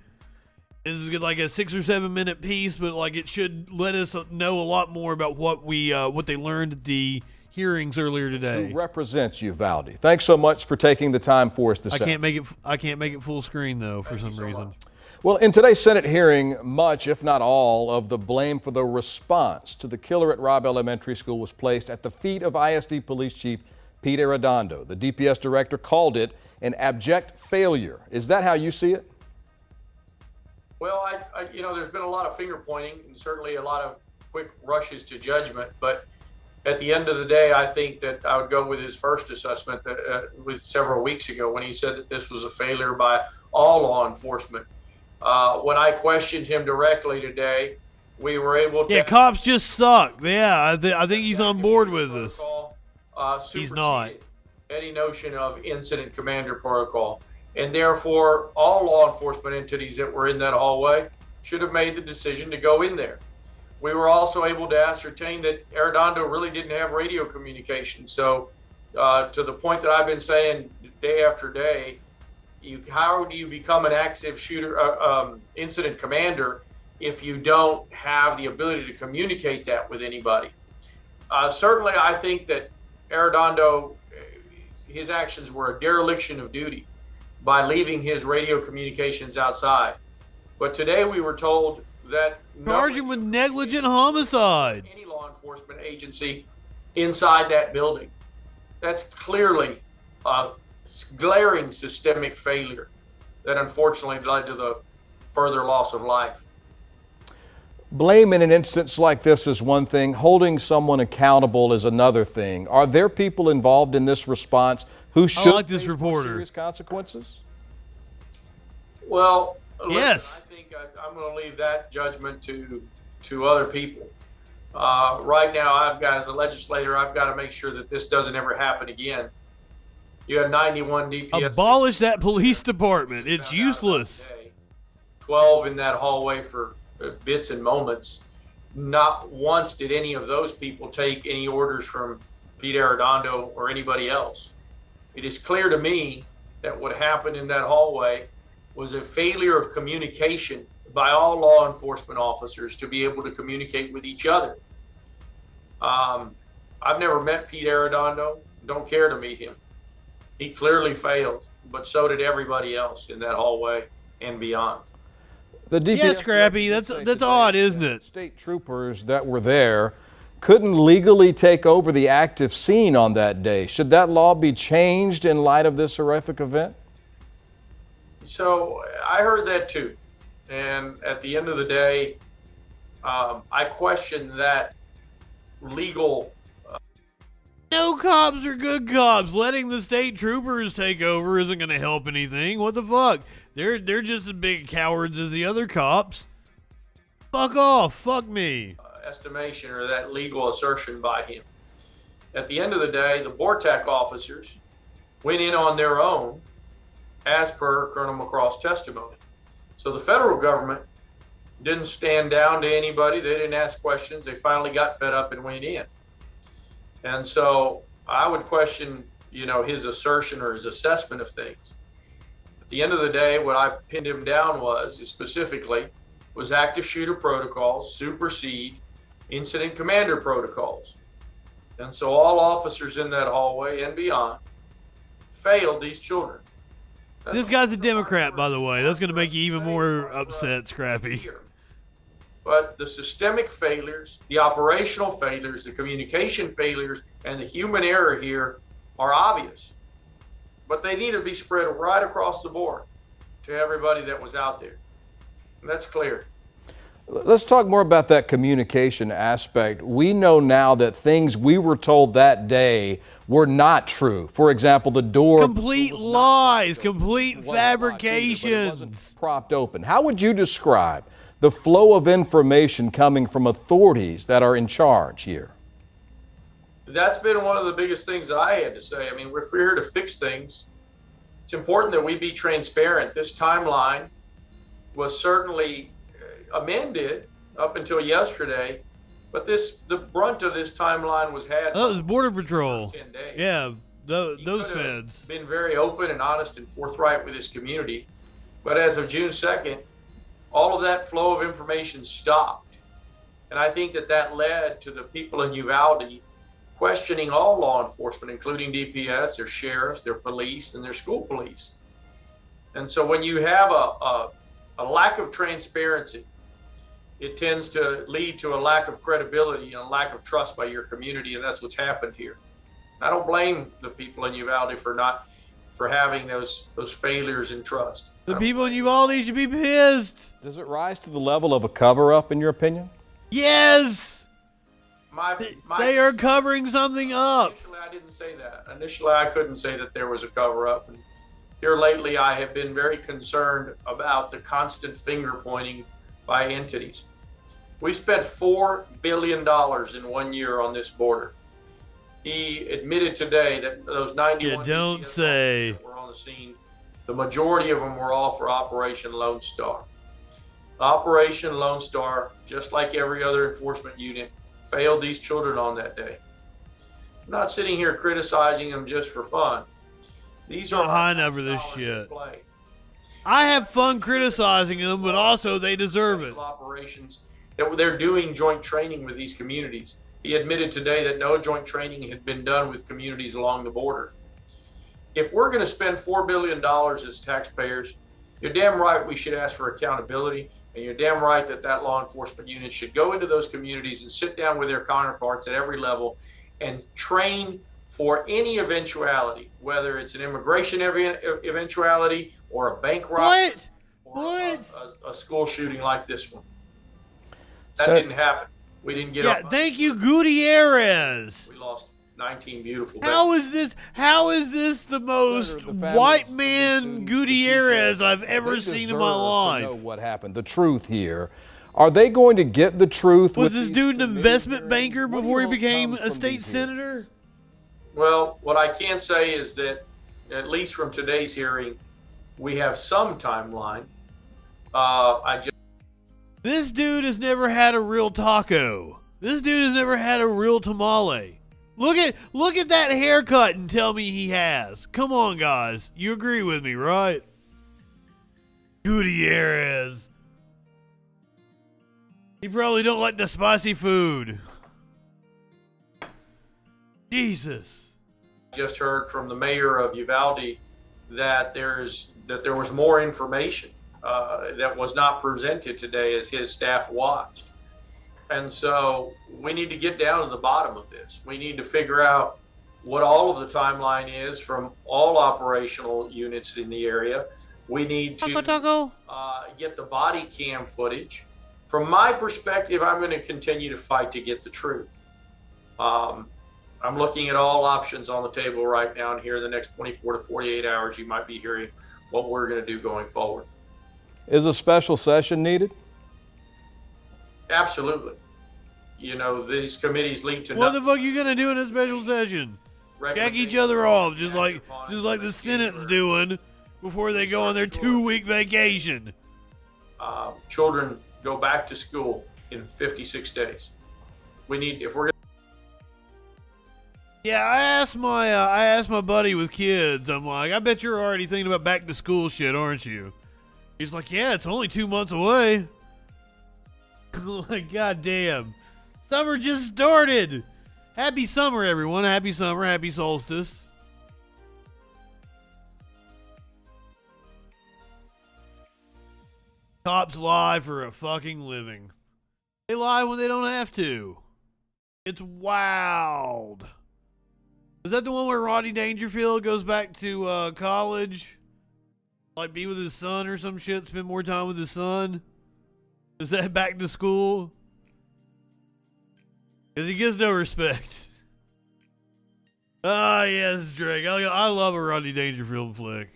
This is like a 6 or 7 minute piece, but like it should let us know a lot more about what they learned at the hearings earlier today. Who represents Uvalde. Thanks so much for taking the time for us this afternoon. I can't make it full screen though for some reason. Well, in today's Senate hearing, much, if not all, of the blame for the response to the killer at Robb Elementary School was placed at the feet of ISD Police Chief Pete Arredondo. The DPS director called it an abject failure. Is that how you see it? Well, there's been a lot of finger pointing and certainly a lot of quick rushes to judgment. But at the end of the day, I think that I would go with his first assessment that was several weeks ago when he said that this was a failure by all law enforcement. When I questioned him directly today, we were able to... Yeah, cops just suck. Yeah, I think he's on board with this. He's not. Any notion of incident commander protocol. And therefore, all law enforcement entities that were in that hallway should have made the decision to go in there. We were also able to ascertain that Arredondo really didn't have radio communication. So to the point that I've been saying day after day, how do you become an active shooter, incident commander, if you don't have the ability to communicate that with anybody? Certainly, I think that Arredondo, his actions were a dereliction of duty by leaving his radio communications outside. But today we were told that charge him with negligent homicide. Any law enforcement agency inside that building. That's clearly glaring systemic failure that unfortunately led to the further loss of life. Blame in an instance like this is one thing. Holding someone accountable is another thing. Are there people involved in this response who should face more serious consequences? Well, yes. I think I'm going to leave that judgment to other people. Right now, as a legislator, I've got to make sure that this doesn't ever happen again. You had 91 DPS. Abolish that police department. It's useless. 12 in that hallway for bits and moments. Not once did any of those people take any orders from Pete Arredondo or anybody else. It is clear to me that what happened in that hallway was a failure of communication by all law enforcement officers to be able to communicate with each other. I've never met Pete Arredondo. Don't care to meet him. He clearly failed, but so did everybody else in that hallway and beyond. The DPS yeah, Scrappy, that's odd, isn't it? State troopers that were there couldn't legally take over the active scene on that day. Should that law be changed in light of this horrific event? So I heard that too. And at the end of the day, I question that legal. No cops are good cops. Letting the state troopers take over isn't going to help anything. What the fuck? They're just as big cowards as the other cops. Fuck off. Fuck me. Estimation or that legal assertion by him. At the end of the day, the BORTAC officers went in on their own as per Colonel McCraw's testimony. So the federal government didn't stand down to anybody. They didn't ask questions. They finally got fed up and went in. And so I would question, his assertion or his assessment of things. At the end of the day, what I pinned him down was active shooter protocols supersede incident commander protocols. And so all officers in that hallway and beyond failed these children. This guy's a Democrat, by the way. That's going to make you even more upset, Scrappy. But the systemic failures, the operational failures, the communication failures, and the human error here are obvious. But they need to be spread right across the board to everybody that was out there. And that's clear. Let's talk more about that communication aspect. We know now that things we were told that day were not true. For example, the door... Complete lies, complete fabrications. It wasn't propped open. How would you describe the flow of information coming from authorities that are in charge here? That's been one of the biggest things that I had to say. I mean, if we're here to fix things, it's important that we be transparent. This timeline was certainly amended up until yesterday, but the brunt of this timeline was had. That was Border Patrol. Yeah, those feds. Been very open and honest and forthright with his community, but as of June 2nd, all of that flow of information stopped, and I think that led to the people in Uvalde questioning all law enforcement, including DPS, their sheriffs, their police, and their school police. And so when you have a lack of transparency, it tends to lead to a lack of credibility and a lack of trust by your community, and that's what's happened here. I don't blame the people in Uvalde for having those failures in trust. The people in Uvalde should be pissed. Does it rise to the level of a cover-up, in your opinion? Yes. They are covering something up. Initially, I didn't say that. Initially, I couldn't say that there was a cover-up. And here lately, I have been very concerned about the constant finger-pointing by entities. We spent $4 billion in 1 year on this border. He admitted today that those 91 don't say that were on the scene, the majority of them were all for Operation Lone Star. Operation Lone Star, just like every other enforcement unit, failed these children on that day. I'm not sitting here criticizing them just for fun. These are high enough for this shit. I have fun criticizing them, but also they deserve it. Operations that they're doing joint training with these communities. He admitted today that no joint training had been done with communities along the border. If we're going to spend $4 billion as taxpayers, you're damn right we should ask for accountability, and you're damn right that law enforcement unit should go into those communities and sit down with their counterparts at every level and train for any eventuality, whether it's an immigration eventuality or a bank robbery or a school shooting like this one. That didn't happen. We didn't get up. Thank you, Gutierrez. We lost 19 beautiful days. How is this the most white man Gutierrez I've ever seen in my life? To know what happened, the truth here. Are they going to get the truth? Was this dude an investment banker before he became a state senator? Well, what I can say is that, at least from today's hearing, we have some timeline. This dude has never had a real taco. This dude has never had a real tamale. Look at that haircut and tell me he has. Come on, guys. You agree with me, right? Gutierrez. He probably don't like the spicy food. Jesus. Just heard from the mayor of Uvalde that there was more information that was not presented today as his staff watched. And so we need to get down to the bottom of this. We need to figure out what all of the timeline is from all operational units in the area. We need to get the body cam footage. From my perspective, I'm going to continue to fight to get the truth. I'm looking at all options on the table right now, and here in the next 24 to 48 hours, you might be hearing what we're going to do going forward. Is a special session needed? Absolutely. You know, these committees lead to what the fuck are you gonna do in a special session? Jack each other off, just like the Senate's doing before they go on their 2-week vacation. Children go back to school in 56 days. We need, if we're gonna. Yeah, I asked my buddy with kids. I'm like, I bet you're already thinking about back to school shit, aren't you? He's like, yeah, it's only 2 months away. Like, goddamn. Summer just started. Happy summer, everyone. Happy summer. Happy solstice. Cops lie for a fucking living. They lie when they don't have to. It's wild. Is that the one where Rodney Dangerfield goes back to college? Like be with his son or some shit, spend more time with his son? Is that back to school? Because he gets no respect. Ah, yes, Drake. I love a Rodney Dangerfield flick.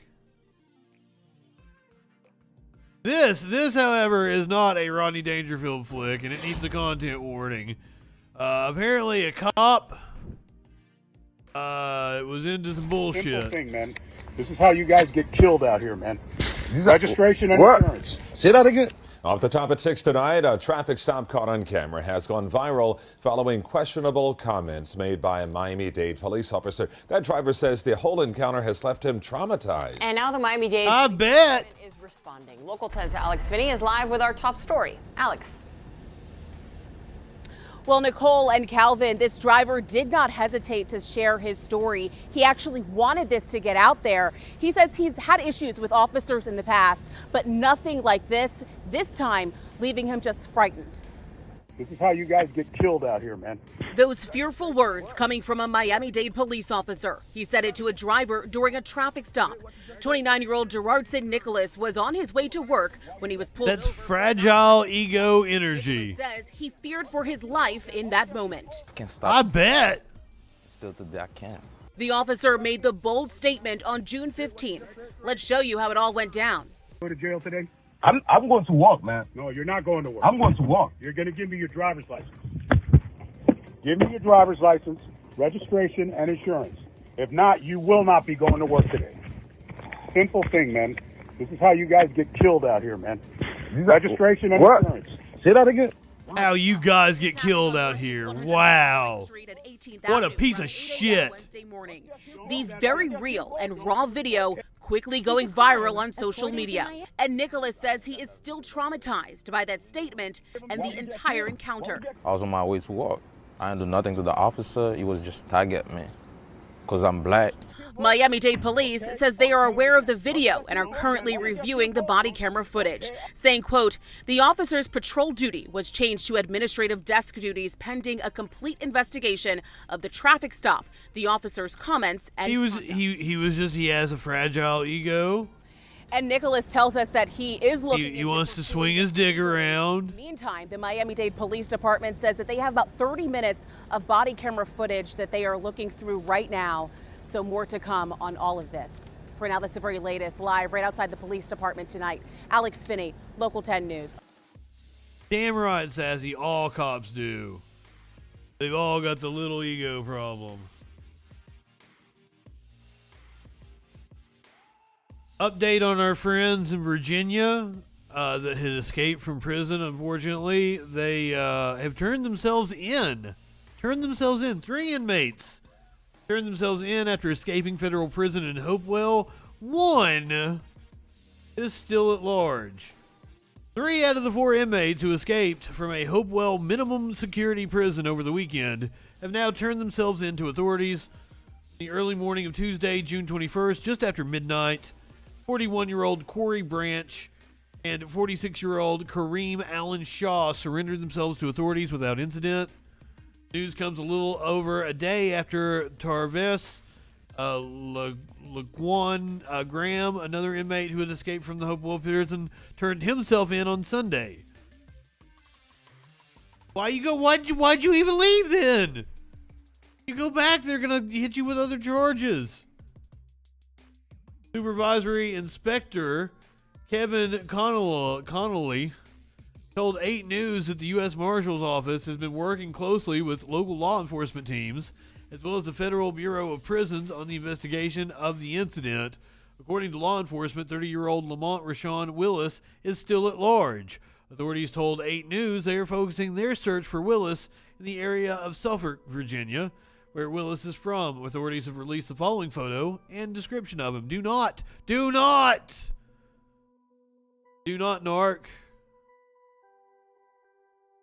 This, however, is not a Rodney Dangerfield flick, and it needs a content warning. Apparently, a cop was into some bullshit. Simple thing, man. This is how you guys get killed out here, man. Registration and insurance. Say that again. Off the top at 6 tonight, a traffic stop caught on camera has gone viral following questionable comments made by a Miami-Dade police officer. That driver says the whole encounter has left him traumatized. And now the Miami-Dade I bet is responding. Local 10's Alex Finney is live with our top story. Alex. Well, Nicole and Calvin, this driver did not hesitate to share his story. He actually wanted this to get out there. He says he's had issues with officers in the past, but nothing like this time leaving him just frightened. This is how you guys get killed out here, man. Those fearful words coming from a Miami-Dade police officer. He said it to a driver during a traffic stop. 29-year-old Gerardson Nicholas was on his way to work when he was pulled over. That's fragile ego energy. Nicholas says he feared for his life in that moment. I can't stop. I bet. Still today, I can't. The officer made the bold statement on June 15th. Let's show you how it all went down. Go to jail today? I'm going to work, man. No, you're not going to work. I'm going to work. You're going to give me your driver's license. Give me your driver's license, registration, and insurance. If not, you will not be going to work today. Simple thing, man. This is how you guys get killed out here, man. Registration and insurance. Say that again. How you guys get killed out here. Wow. What a piece of shit. The very real and raw video quickly going viral on social media. And Nicholas says he is still traumatized by that statement and the entire encounter. I was on my way to work. I didn't do nothing to the officer. He was just target me because I'm black. Miami-Dade police says they are aware of the video and are currently reviewing the body camera footage, saying, quote, the officer's patrol duty was changed to administrative desk duties pending a complete investigation of the traffic stop, the officer's comments, and he has a fragile ego. And Nicholas tells us that he is looking He wants to swing his dick around. Meantime, the Miami-Dade Police Department says that they have about 30 minutes of body camera footage that they are looking through right now. So more to come on all of this. For now, that's the very latest, live right outside the police department tonight. Alex Finney, Local 10 News. Damn right, Sassy. All cops do. They've all got the little ego problem. Update on our friends in Virginia that had escaped from prison. Unfortunately, they have turned themselves in. 3 inmates turned themselves in after escaping federal prison in Hopewell. 1 is still at large. 3 out of the 4 inmates who escaped from a Hopewell minimum security prison over the weekend have now turned themselves in to authorities. The early morning of Tuesday, June 21st, just after midnight, 41-year-old Corey Branch and 46-year-old Kareem Allen Shaw surrendered themselves to authorities without incident. News comes a little over a day after Tarvis Laquan Graham, another inmate who had escaped from the Hopewell prison, turned himself in on Sunday. Why'd you even leave then? You go back, they're gonna hit you with other charges. Supervisory Inspector Kevin Connolly told 8 News that the U.S. Marshal's Office has been working closely with local law enforcement teams as well as the Federal Bureau of Prisons on the investigation of the incident. According to law enforcement, 30-year-old Lamont Rashawn Willis is still at large. Authorities told 8 News they are focusing their search for Willis in the area of Suffolk, Virginia, where Willis is from. Authorities have released the following photo and description of him. Do not narc.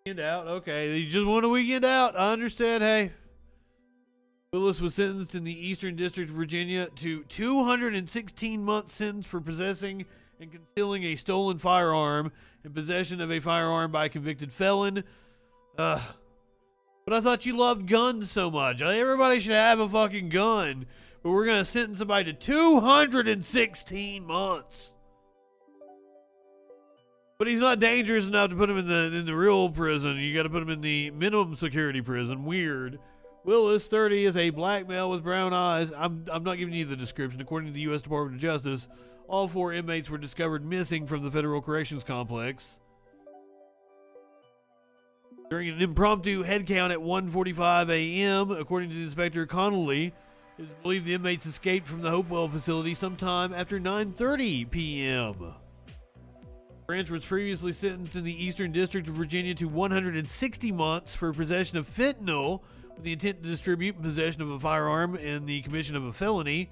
Weekend out. Okay, you just want a weekend out. I understand. Hey. Willis was sentenced in the Eastern District of Virginia to 216-month sentence for possessing and concealing a stolen firearm and possession of a firearm by a convicted felon. But I thought you loved guns so much. Everybody should have a fucking gun. But we're going to sentence somebody to 216 months. But he's not dangerous enough to put him in the real prison. You got to put him in the minimum security prison. Weird. Willis, 30, is a black male with brown eyes. I'm not giving you the description. According to the U.S. Department of Justice, all 4 inmates were discovered missing from the Federal Corrections Complex. During an impromptu head count at 1:45 a.m., according to the Inspector Connolly, it is believed the inmates escaped from the Hopewell facility sometime after 9:30 p.m. Branch was previously sentenced in the Eastern District of Virginia to 160 months for possession of fentanyl with the intent to distribute and possession of a firearm and the commission of a felony.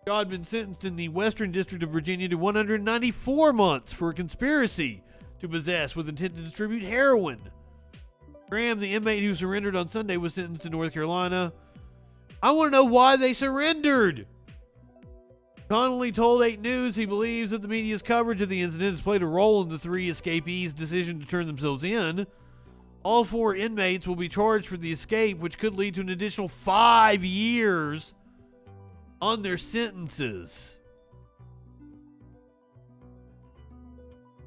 Shaw had been sentenced in the Western District of Virginia to 194 months for conspiracy to possess with intent to distribute heroin. Graham, the inmate who surrendered on Sunday, was sentenced to North Carolina. I want to know why they surrendered. Connolly told 8 News he believes that the media's coverage of the incident has played a role in the 3 escapees' decision to turn themselves in. All 4 inmates will be charged for the escape, which could lead to an additional 5 years on their sentences.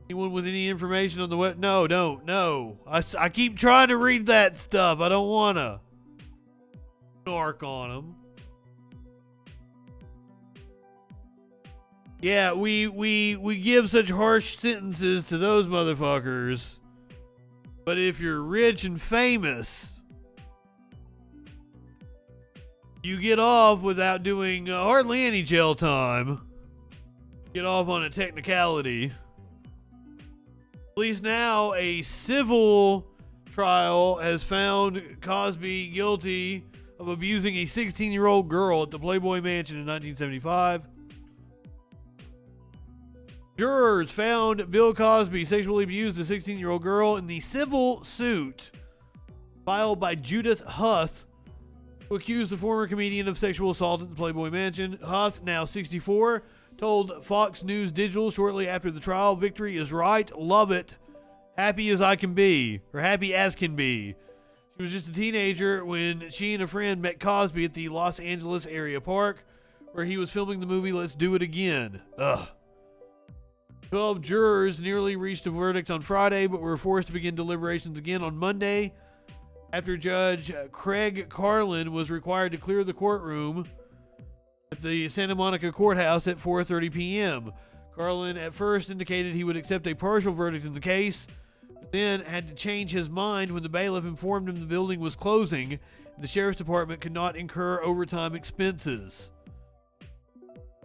Anyone with any information on the web? No, don't. No. I keep trying to read that stuff. I don't want to snark on them. Yeah, we give such harsh sentences to those motherfuckers. But if you're rich and famous, you get off without doing hardly any jail time. Get off on a technicality. At least now a civil trial has found Cosby guilty of abusing a 16-year-old girl at the Playboy Mansion in 1975. Jurors found Bill Cosby sexually abused a 16-year-old girl in the civil suit filed by Judith Huth, who accused the former comedian of sexual assault at the Playboy Mansion. Huth, now 64, told Fox News Digital shortly after the trial, "Victory is right, love it, happy as I can be," or happy as can be. She was just a teenager when she and a friend met Cosby at the Los Angeles area park, where he was filming the movie Let's Do It Again. 12 jurors nearly reached a verdict on Friday, but were forced to begin deliberations again on Monday after Judge Craig Carlin was required to clear the courtroom at the Santa Monica courthouse at 4:30 p.m. Carlin at first indicated he would accept a partial verdict in the case, but then had to change his mind when the bailiff informed him the building was closing and the sheriff's department could not incur overtime expenses.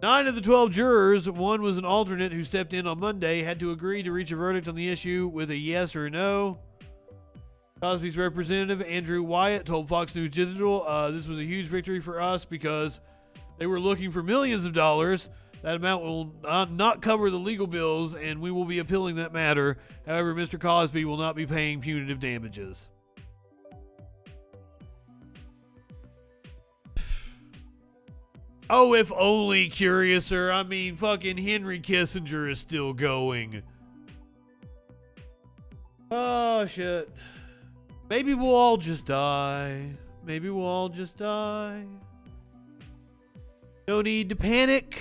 9 of the 12 jurors, one was an alternate who stepped in on Monday, had to agree to reach a verdict on the issue with a yes or no. Cosby's representative, Andrew Wyatt, told Fox News Digital, "This was a huge victory for us because they were looking for millions of dollars. That amount will not cover the legal bills, and we will be appealing that matter. However, Mr. Cosby will not be paying punitive damages." Oh, if only Curiouser. I mean, fucking Henry Kissinger is still going. Oh, shit. Maybe we'll all just die. Maybe we'll all just die. No need to panic.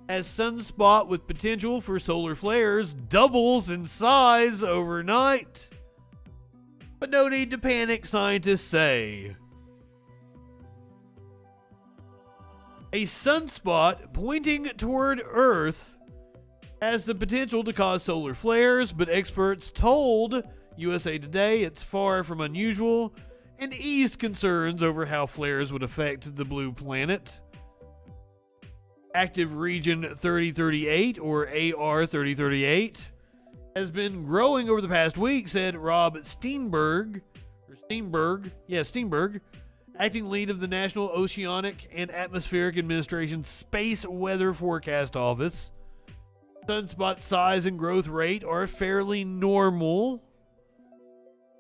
As sunspot with potential for solar flares doubles in size overnight. But no need to panic, scientists say. A sunspot pointing toward Earth has the potential to cause solar flares, but experts told USA Today it's far from unusual and eased concerns over how flares would affect the blue planet. Active Region 3038, or AR 3038, has been growing over the past week, said Rob Steenberg, acting lead of the National Oceanic and Atmospheric Administration's Space Weather Forecast Office. Sunspot size and growth rate are fairly normal.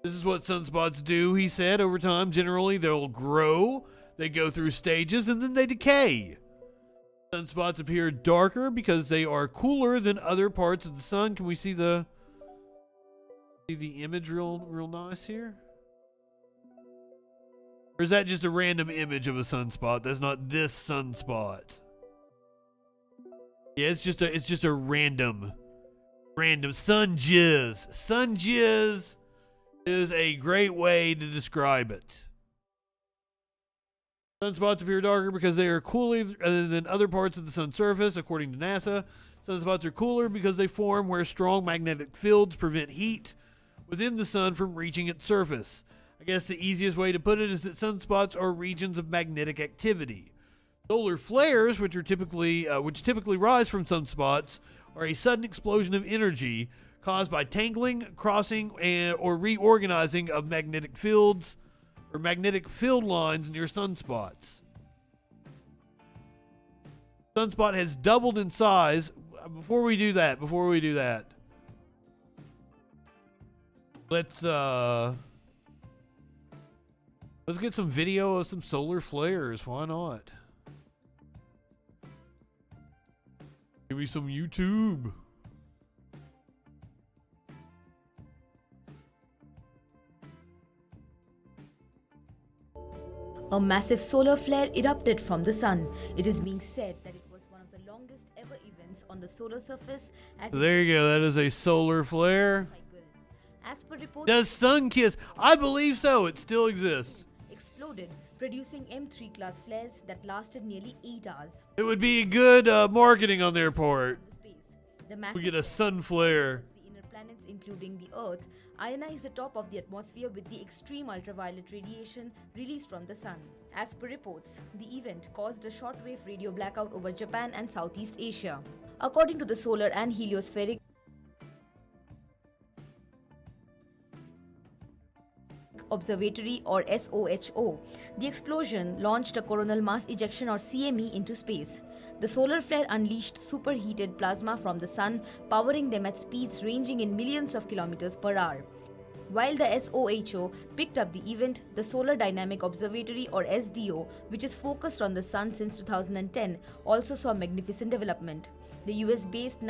This is what sunspots do, he said. Over time, generally, they'll grow, they go through stages, and then they decay. Sunspots appear darker because they are cooler than other parts of the sun. Can we see the image real nice here? Or is that just a random image of a sunspot? That's not this sunspot. Yeah, it's just a random sun jizz. Sun jizz is a great way to describe it. Sunspots appear darker because they are cooler than other parts of the sun's surface, according to NASA. Sunspots are cooler because they form where strong magnetic fields prevent heat within the sun from reaching its surface. I guess the easiest way to put it is that sunspots are regions of magnetic activity. Solar flares, which typically rise from sunspots, are a sudden explosion of energy caused by tangling, crossing, or reorganizing of magnetic fields or magnetic field lines near sunspots. Sunspot has doubled in size. Before we do that, let's get some video of some solar flares. Why not? Give me some YouTube. A massive solar flare erupted from the sun. It is being said that it was one of the longest ever events on the solar surface. There you go. That is a solar flare. As per reports, Does sun kiss? I believe so. It still exists. exploded, producing M3 class flares that lasted nearly 8 hours. It would be good marketing on their part. The We massive get a sun flare. the inner planets, including the Earth, ionize the top of the atmosphere with the extreme ultraviolet radiation released from the sun. As per reports, the event caused a shortwave radio blackout over Japan and Southeast Asia. According to the Solar and Heliospheric Observatory, or SOHO, the explosion launched a coronal mass ejection, or CME, into space. The solar flare unleashed superheated plasma from the sun, powering them at speeds ranging in millions of kilometers per hour. While the SOHO picked up the event, the Solar Dynamic Observatory, or SDO, which is focused on the sun since 2010, also saw magnificent development. The US-based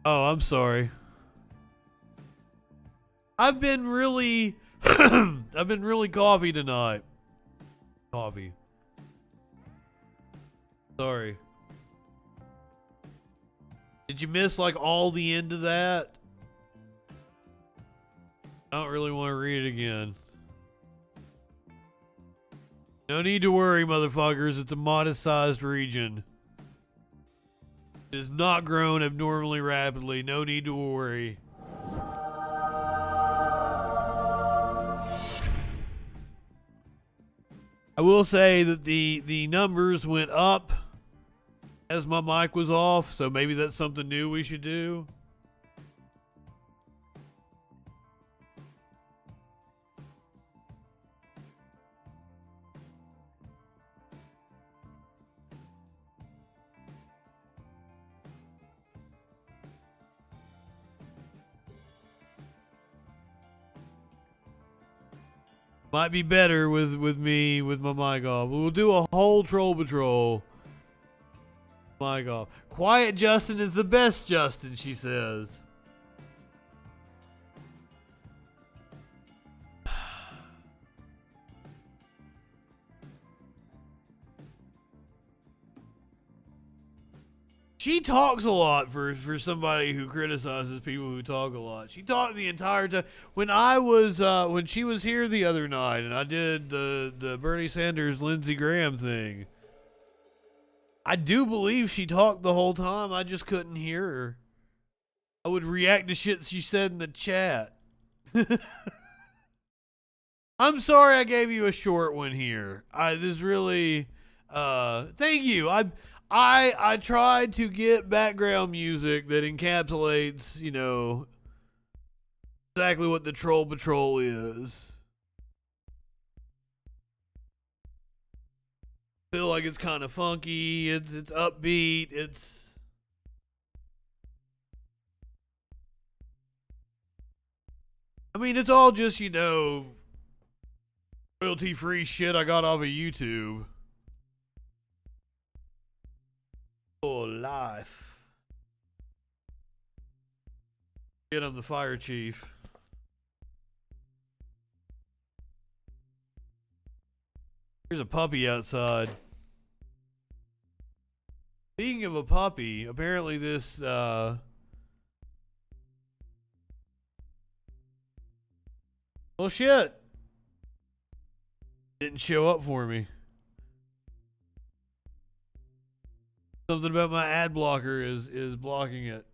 Oh, I'm sorry. I've been really I've been really coffee tonight. Coffee. Sorry. Did you miss like all the end of that? I don't really want to read it again. No need to worry, motherfuckers. It's a modest-sized region. It has not grown abnormally rapidly. No need to worry. I will say that the numbers went up as my mic was off, so maybe that's something new we should do. Might be better with me with my mic off. We'll do a whole troll patrol. Mic off. Quiet Justin is the best Justin, she says. She talks a lot for somebody who criticizes people who talk a lot. She talked the entire time. When she was here the other night and I did the Bernie Sanders Lindsey Graham thing, I do believe she talked the whole time. I just couldn't hear her. I would react to shit she said in the chat. I'm sorry I gave you a short one here. Thank you. I tried to get background music that encapsulates, exactly what the Troll Patrol is. Feel like it's kind of funky. It's upbeat. I mean, it's all just, you know, royalty-free shit I got off of YouTube. Oh, life. Get him, the fire chief. There's a puppy outside. Speaking of a puppy, apparently this, well, shit. Didn't show up for me. Something about my ad blocker is blocking it.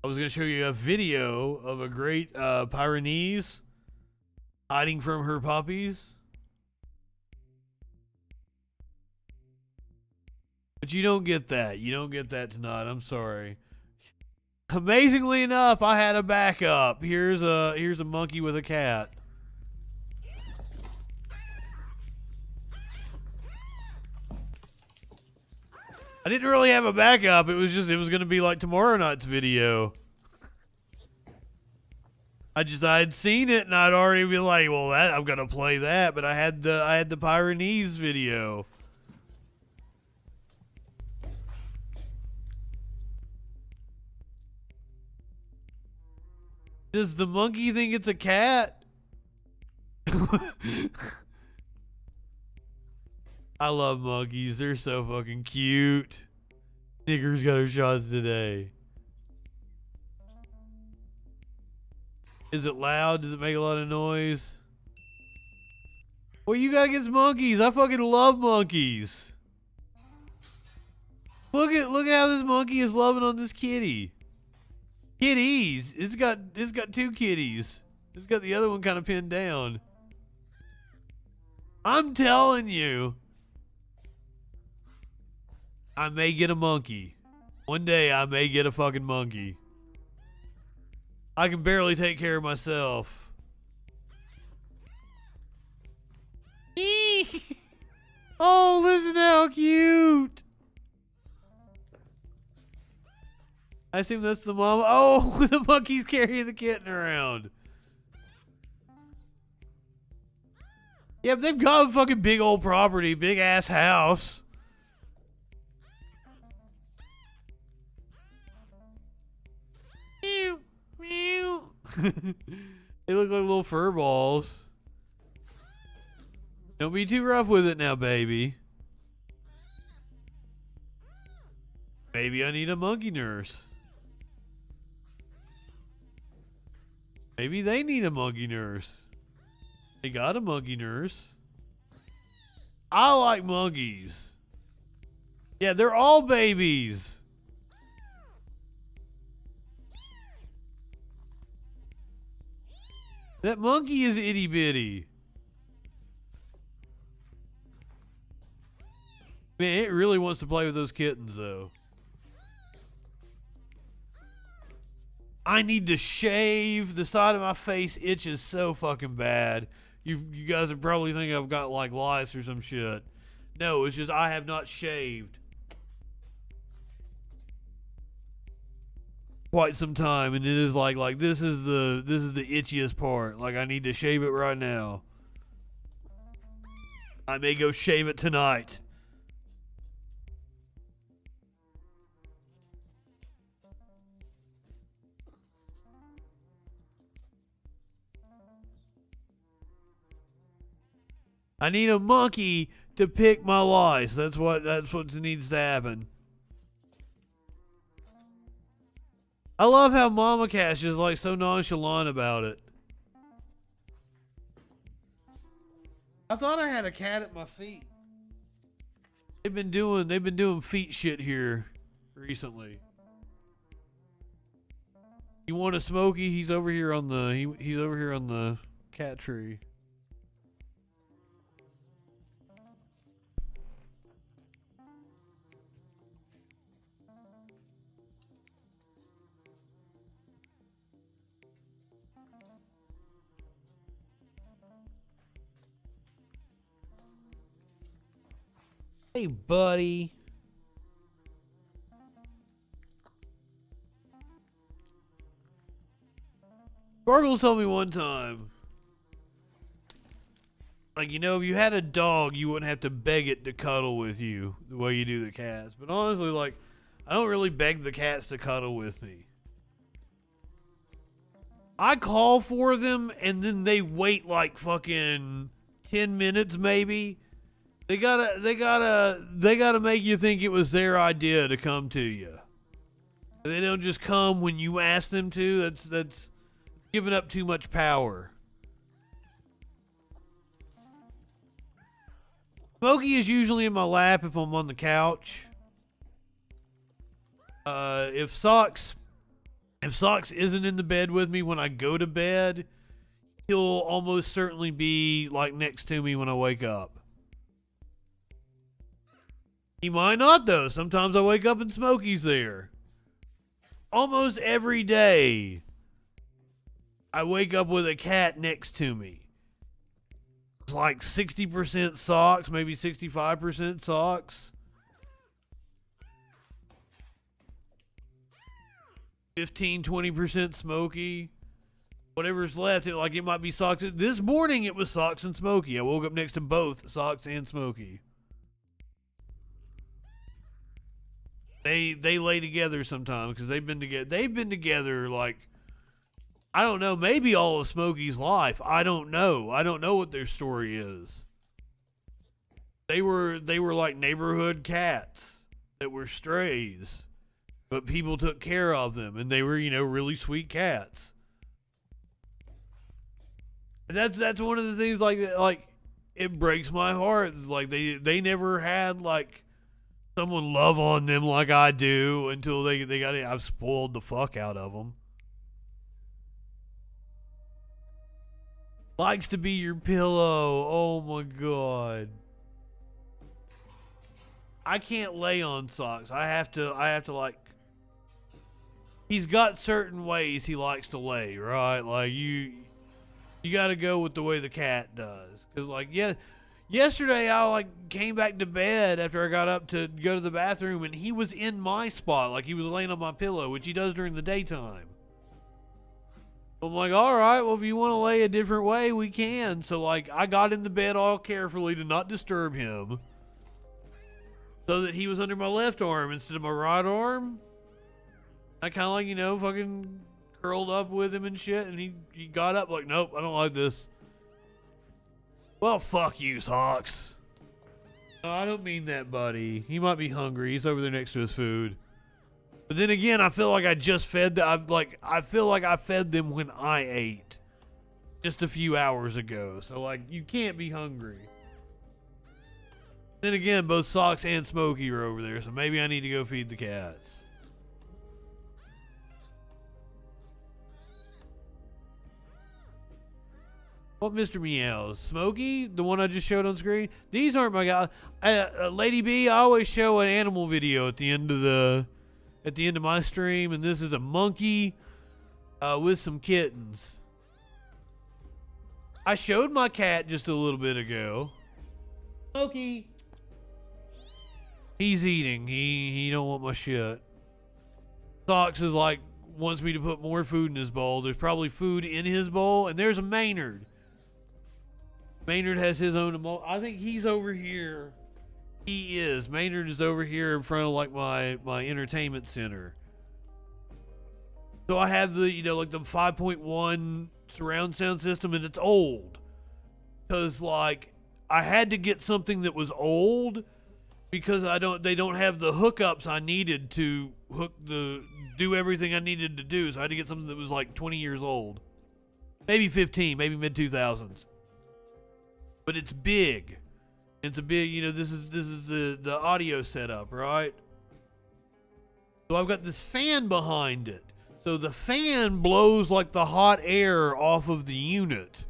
I was going to show you a video of a great Pyrenees hiding from her puppies. But you don't get that. You don't get that tonight. I'm sorry. Amazingly enough, I had a backup. Here's a monkey with a cat. I didn't really have a backup. It was going to be like tomorrow night's video. I had seen it and I'd already been like, well, I'm going to play that, but I had the Pyrenees video. Does the monkey think it's a cat? I love monkeys. They're so fucking cute. Snickers got her shots today. Is it loud? Does it make a lot of noise? What you got against monkeys? I fucking love monkeys. Look at how this monkey is loving on this kitty. Kitties. It's got two kitties. It's got the other one kind of pinned down. I'm telling you, I may get a monkey. One day I may get a fucking monkey. I can barely take care of myself. Oh, listen how cute. I assume that's the mom. Oh, the monkey's carrying the kitten around. Yeah, but they've got a fucking big old property, big ass house. Meow, meow. They look like little fur balls. Don't be too rough with it now, baby. Maybe I need a monkey nurse. Maybe they need a monkey nurse. They got a monkey nurse. I like monkeys. Yeah, they're all babies. That monkey is itty bitty. Man, it really wants to play with those kittens, though. I need to shave. The side of my face itches so fucking bad. You guys are probably thinking I've got like lice or some shit. No, it's just I have not shaved quite some time, and it is like this is the itchiest part. Like I need to shave it right now. I may go shave it tonight. I need a monkey to pick my lice. That's what needs to happen. I love how Mama Cash is like so nonchalant about it. I thought I had a cat at my feet. They've been doing feet shit here recently. You want a Smokey? He's over here on the he's over here on the cat tree. Hey, buddy. Gargles told me one time, like, you know, if you had a dog, you wouldn't have to beg it to cuddle with you the way you do the cats. But honestly, like, I don't really beg the cats to cuddle with me. I call for them, and then they wait like fucking 10 minutes, maybe. They gotta make you think it was their idea to come to you. They don't just come when you ask them to. That's giving up too much power. Smokey is usually in my lap if I'm on the couch. If Socks isn't in the bed with me when I go to bed, he'll almost certainly be like next to me when I wake up. He might not though. Sometimes I wake up and Smokey's there. Almost every day, I wake up with a cat next to me. It's like 60% Socks, maybe 65% Socks. 15-20% Smokey. Whatever's left, it might be Socks. This morning it was Socks and Smokey. I woke up next to both Socks and Smokey. They lay together sometimes because they've been together. They've been together like, I don't know, maybe all of Smokey's life. I don't know. I don't know what their story is. They were like neighborhood cats that were strays, but people took care of them, and they were, you know, really sweet cats. And that's one of the things like it breaks my heart. Like they never had like someone love on them like I do until they got it. I've spoiled the fuck out of them. Likes to be your pillow. Oh my god. I can't lay on Socks. I have to like, he's got certain ways he likes to lay, right? Like you got to go with the way the cat does. Cuz like, yeah, yesterday I like came back to bed after I got up to go to the bathroom, and he was in my spot, like he was laying on my pillow, which he does during the daytime. I'm like, all right, well, if you want to lay a different way, we can. So like, I got in the bed all carefully to not disturb him, so that he was under my left arm instead of my right arm. I kind of like, you know, fucking curled up with him and shit, and he got up like, nope, I don't like this. Well, fuck you, Socks. No, I don't mean that, buddy. He might be hungry. He's over there next to his food. But then again, I feel like I just fed I feel like I fed them when I ate just a few hours ago. So like, you can't be hungry. Then again, both Socks and Smokey are over there, so maybe I need to go feed the cats. What Mr. Meows? Smokey? The one I just showed on screen? These aren't my guys. Lady B, I always show an animal video at the end of my stream, and this is a monkey with some kittens. I showed my cat just a little bit ago. Smokey. He's eating. He don't want my shit. Socks is like, wants me to put more food in his bowl. There's probably food in his bowl, and there's a Maynard. Maynard has his own I think he's over here. He is. Maynard is over here in front of like my entertainment center. So I have the, you know, like the 5.1 surround sound system, and it's old. Cause like I had to get something that was old because they don't have the hookups I needed to do everything I needed to do. So I had to get something that was like 20 years old. Maybe 15, maybe mid 2000s. But it's big. It's a big, you know, this is the audio setup, right? So I've got this fan behind it. So the fan blows like the hot air off of the unit.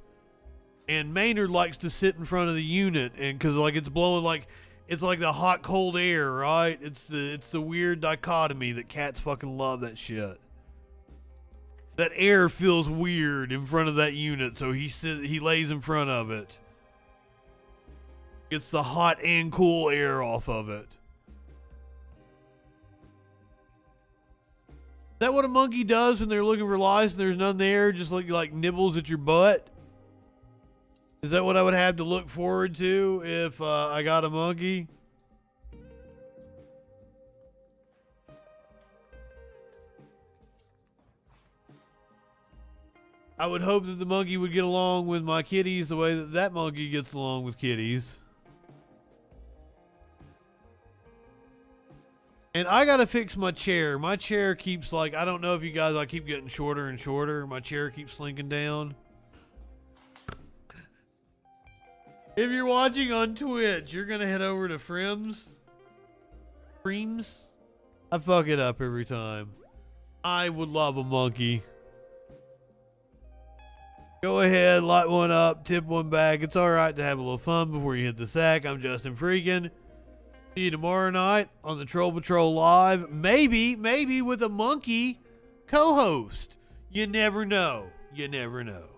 And Maynard likes to sit in front of the unit, and cause like it's blowing like, it's like the hot cold air, right? It's the weird dichotomy that cats fucking love that shit. That air feels weird in front of that unit, so he lays in front of it. Gets the hot and cool air off of it. Is that what a monkey does when they're looking for lice and there's none there? Just like nibbles at your butt? Is that what I would have to look forward to if I got a monkey? I would hope that the monkey would get along with my kitties the way that that monkey gets along with kitties. And I gotta fix my chair. My chair keeps I don't know if you guys, I keep getting shorter and shorter. My chair keeps slinking down. If you're watching on Twitch, you're gonna head over to Freems. I fuck it up every time. I would love a monkey. Go ahead, light one up, tip one back. It's alright to have a little fun before you hit the sack. I'm Justin Freakin. See you tomorrow night on the Troll Patrol Live. Maybe with a monkey co-host. You never know. You never know.